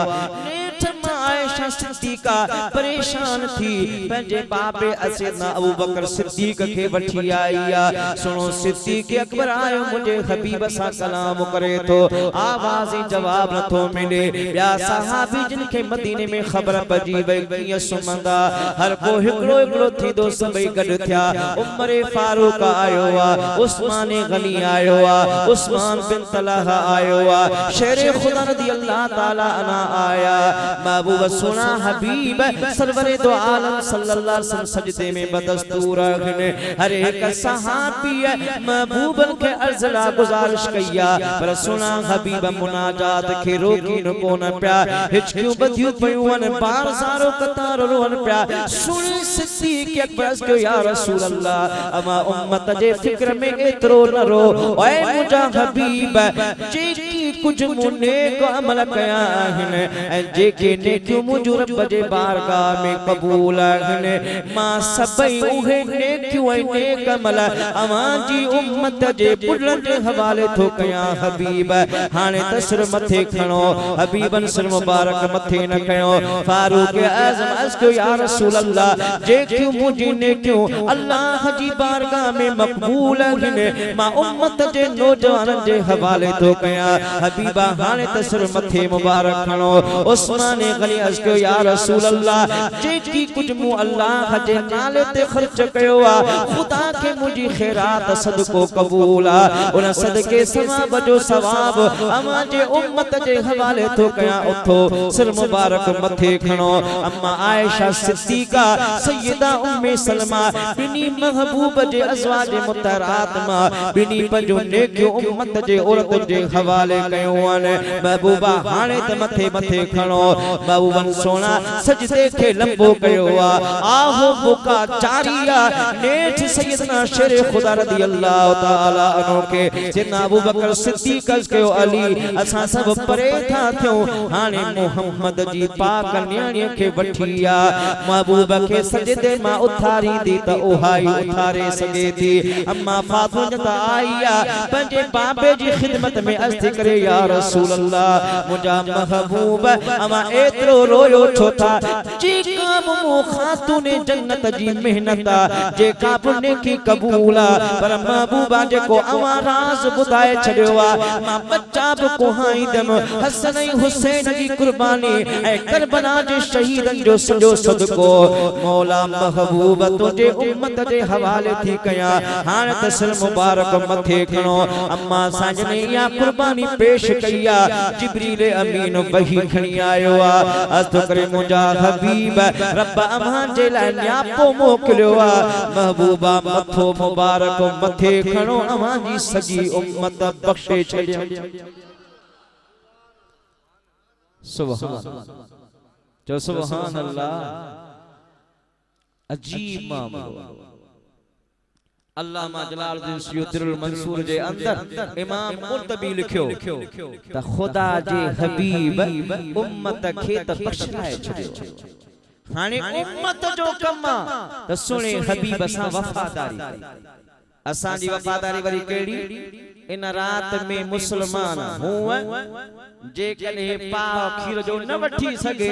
[SPEAKER 1] आयशा सिद्दीक़ा परेशान थी पंजे बाबे सैयदना अबू बकर सिद्दीक़ के वठी आई आ सुनो सिद्दीक़ अकबर आयो मुझे हबीब सा कलाम करे तो आवाज जवाब न थो मिले या सहाबी जिनके मदीने में खबर पजी वई कीअं सुमंदा हर को हिकड़ो हिकड़ो थींदो सभई गड थिया उमर फारूक आयो आ उस्मान गनी आयो आ उस्मान बिन तलहा आयो आ शेर खुदा रज़ियल्लाहु ताला अन्हा आया महबूब सोना हबीब सरवरे दो आलम सल्लल्लाहु अलैहि वसल्लम सजदे में बदस्तूर ने हर एक सहाबी महबूबन के अर्जला गुजारिश किया पर सोना हबीब मुनाजात के रोकी न कोन प्या हिचकियूं बधियूं पयुन बार सारो कतार रोन प्या सुन सिद्दीक़ अकबर के या रसूल अल्लाह अमा उम्मत जे फिक्र में एतरो न रो ओए मुझा हबीब जेकी कुछ मुने को अमल कया आहिन जेके नेकियूं मुझो रब जे बारगाह में कबूल आहिन मां सभई उहे नेकियूं ऐं नेक अमल अवां जी उम्मत जे पुडन जे हवाले थो कया हबीब हाने तसर मथे खणो हबीबन सर मुबारक मथे न कयो फारूक आज़म अर्ज़ कयो या रसूल अल्लाह जेकियूं मुझी नेकियूं अल्लाह जी बारगाह में मकबूल आहिन मां उम्मत जे नौजवानन जे हवाले थो कया हबीबा हाने तसर मथे मुबारक खणो उस्मान गनी अर्ज़ कयो या रसूल अल्लाह जेकी कुछ मु अल्लाह जे नाले ते खर्च कयो आ खुदा के मुझी खैरात सदको कबूल आ उन सदके सवाब जो सवाब अमा जे उम्मत जे हवाले थो कया उथो सिर मुबारक मथे खणो अम्मा आयशा सिद्दीक़ा सैयदा उम्मे सलमा बिनी महबूब जे अज़वाज मुतहरात मा बिनी पंजो नेकियो उम्मत जे औरत जे हवाले कयो आन महबूबा हाने त मथे मथे खणो महबूबन सोना सजदे के लंबो कयो आ आहो बुका जारिया नेठ सैयदना शेर खुदा रज़ियल्लाहु ताला अन्हु के सैयदना अबू बकर सिद्दीक़ कयो अली असा सब परे था थियो हाने मोहम्मद जी पाक न्याणी के वठिया महबूब के सजदे मा उथारी दी त ओहाई उथारे सके थी अम्मा फातिमा त आईया पंजे बाबे जी खिदमत में अर्ज़ करे या रसूल अल्लाह मुझा महबूब अमा एतरो रोयो छो था चीका इमाम मो खातून जन्नत जी मेहनत जेका पुण्य की कबूला पर महबूबा जेको अवा राज बुधाए छड़ियो आ मां बच्चा भी कोहाईंदम हसन ऐं हुसैन जी कुर्बानी ऐं करबला जे शहीदन जो सॼो सदको मौला महबूब तुझे उम्मत जे हवाले थी कया हाणे त सिर मुबारक मथे खणो अम्मा साजने या कुर्बानी पेश कया जिब्रील अमीन वही खणी आयो आ अस्त करे मुंजा हबीब रब अम्मा जे लाइ न्यापो मोकलियो आ महबूबा मथो मुबारक मथे खणो अम्मा जी सजी उम्मत बख्शे छड़िया सुभान जो सुभान अल्लाह अजीब मामलो अल्लामा जलालुद्दीन सुयूतीरुल मंसूर जे अंदर इमाम कुर्तबी लिखियो त खुदा जे हबीब उम्मत खे त बख्शाए छडियो हाने उम्मत जो कम त सुणे हबीब सां वफादारी असां जी वफादारी वरी केड़ी इन रात में मुसलमान हुआ जे कने पाव खीर जो न वठी सके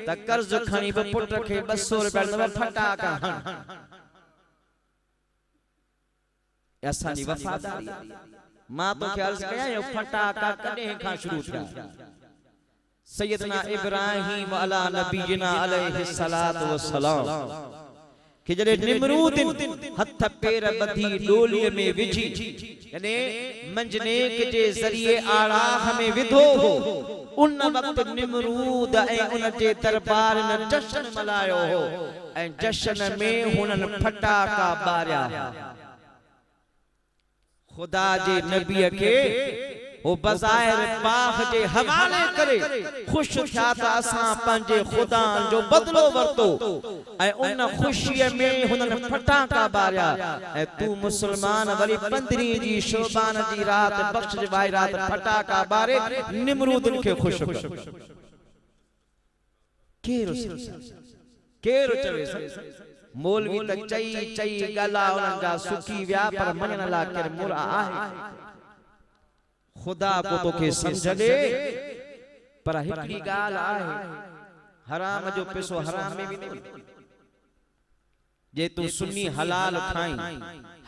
[SPEAKER 1] त कर्ज खणी बि पुट खे 200 रुपया फटाका हण असां जी वफादारी मां तो खे अर्ज कया यो फटाका कदे खां शुरू थिया सैयदना इब्राहिम अला नबीना अलैहि सलात व सलाम कि जड़े निमरूद हथ पैर बधी डोली में विझी यानी मंजनेक जे जरिए आराह में विधो हो उन वक्त निमरूद ए उन जे दरबार न जश्न मलायो हो ए जश्न में हुनन फटाका बारिया खुदा जे नबी के ओ बजायर पाख जे हवाले करे खुश थिया त असां पंजे खुदा जो बदलो वरतो ऐ उन खुशी में हुनन फटाका बारिया ऐ तू मुसलमान वरी 15 जी शोबान जी रात बख्श जी भाई रात फटाका बारे निमरूदन के खुश कर केरो चवे मौलवी त चई चई गला उनन जा सुखी व्या पर मनन ला कर मुरा आहे खुदा को तो के समझ ले पर हिकड़ी गाल आहे हराम जो पैसो हराम में भी नहीं जे तू सुन्नी हलाल खाई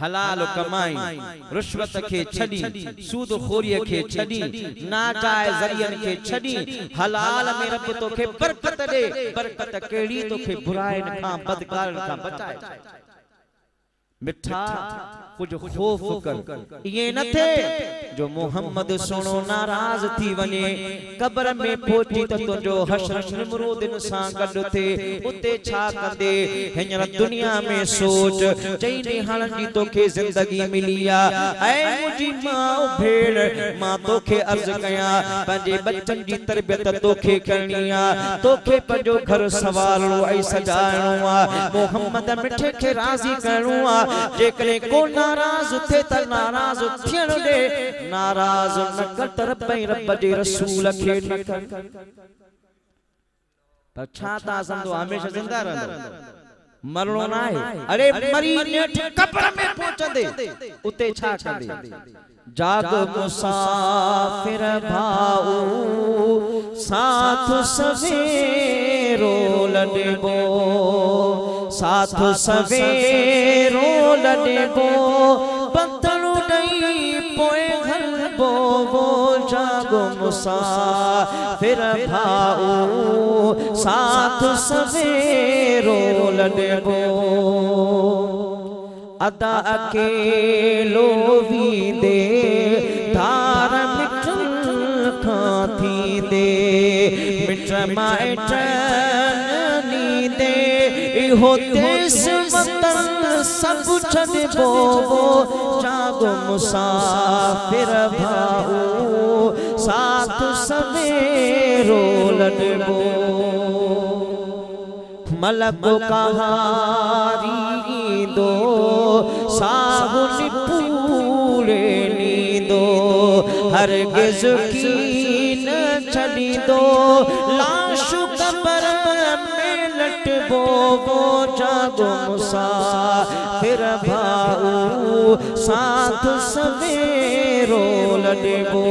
[SPEAKER 1] हलाल कमाई रिश्वत के छडी सूद खोरी के छडी नाजायज जरियन के छडी हलाल में रब तो के बरकत दे बरकत केड़ी तो के बुराइन का बदकारन का बचाए मिठा कुछ खौफ कर ये न थे जो मोहम्मद सुनो नाराज थी वने कब्र में पहुंची त तो जो हशर निमरूदिन सा गड थे उते छा कंदे हिन दुनिया में सोच चईने हालनि जी तोखे जिंदगी मिलिया ऐ मुजी मां भेड़ मां तोखे अर्ज कया पंजे बच्चन जी तरबियत तोखे करनिया तोखे पंजो घर सवारणो ऐ सजाणो आ मोहम्मद मिठे के राजी करणो आ जेकरे को नाराज थे त नाराज थियण दे नाराज न कर रब जे रसूल खे न कर पर छा ता समझो हमेशा जिंदा रहंदो मरणो ना है अरे मरी नेठ कब्र में पहुंचंदे उते छा कंदे जाग मुसाफिर भाऊ साथ सवेरो लडबो साथ सवेरो लडबो बंधनु नहीं पोए घर बो वो जागो मुसाफिर भाऊ साथ सवेरो लडबो अदा अकेलो भी दे धार मिठल खाती दे मिठ माइट नी दे इहो देश वतन सब छड़ बोवो जागो मुसाफिर भाऊ साथ सवेरो लडबो मलक कहारी दो साहुन पूरे नींदो हरगिज की न छड़ी दो लाश कब्र में लटबो वो जागो मुसाफिर भाऊ साथ सवेरो लडबो।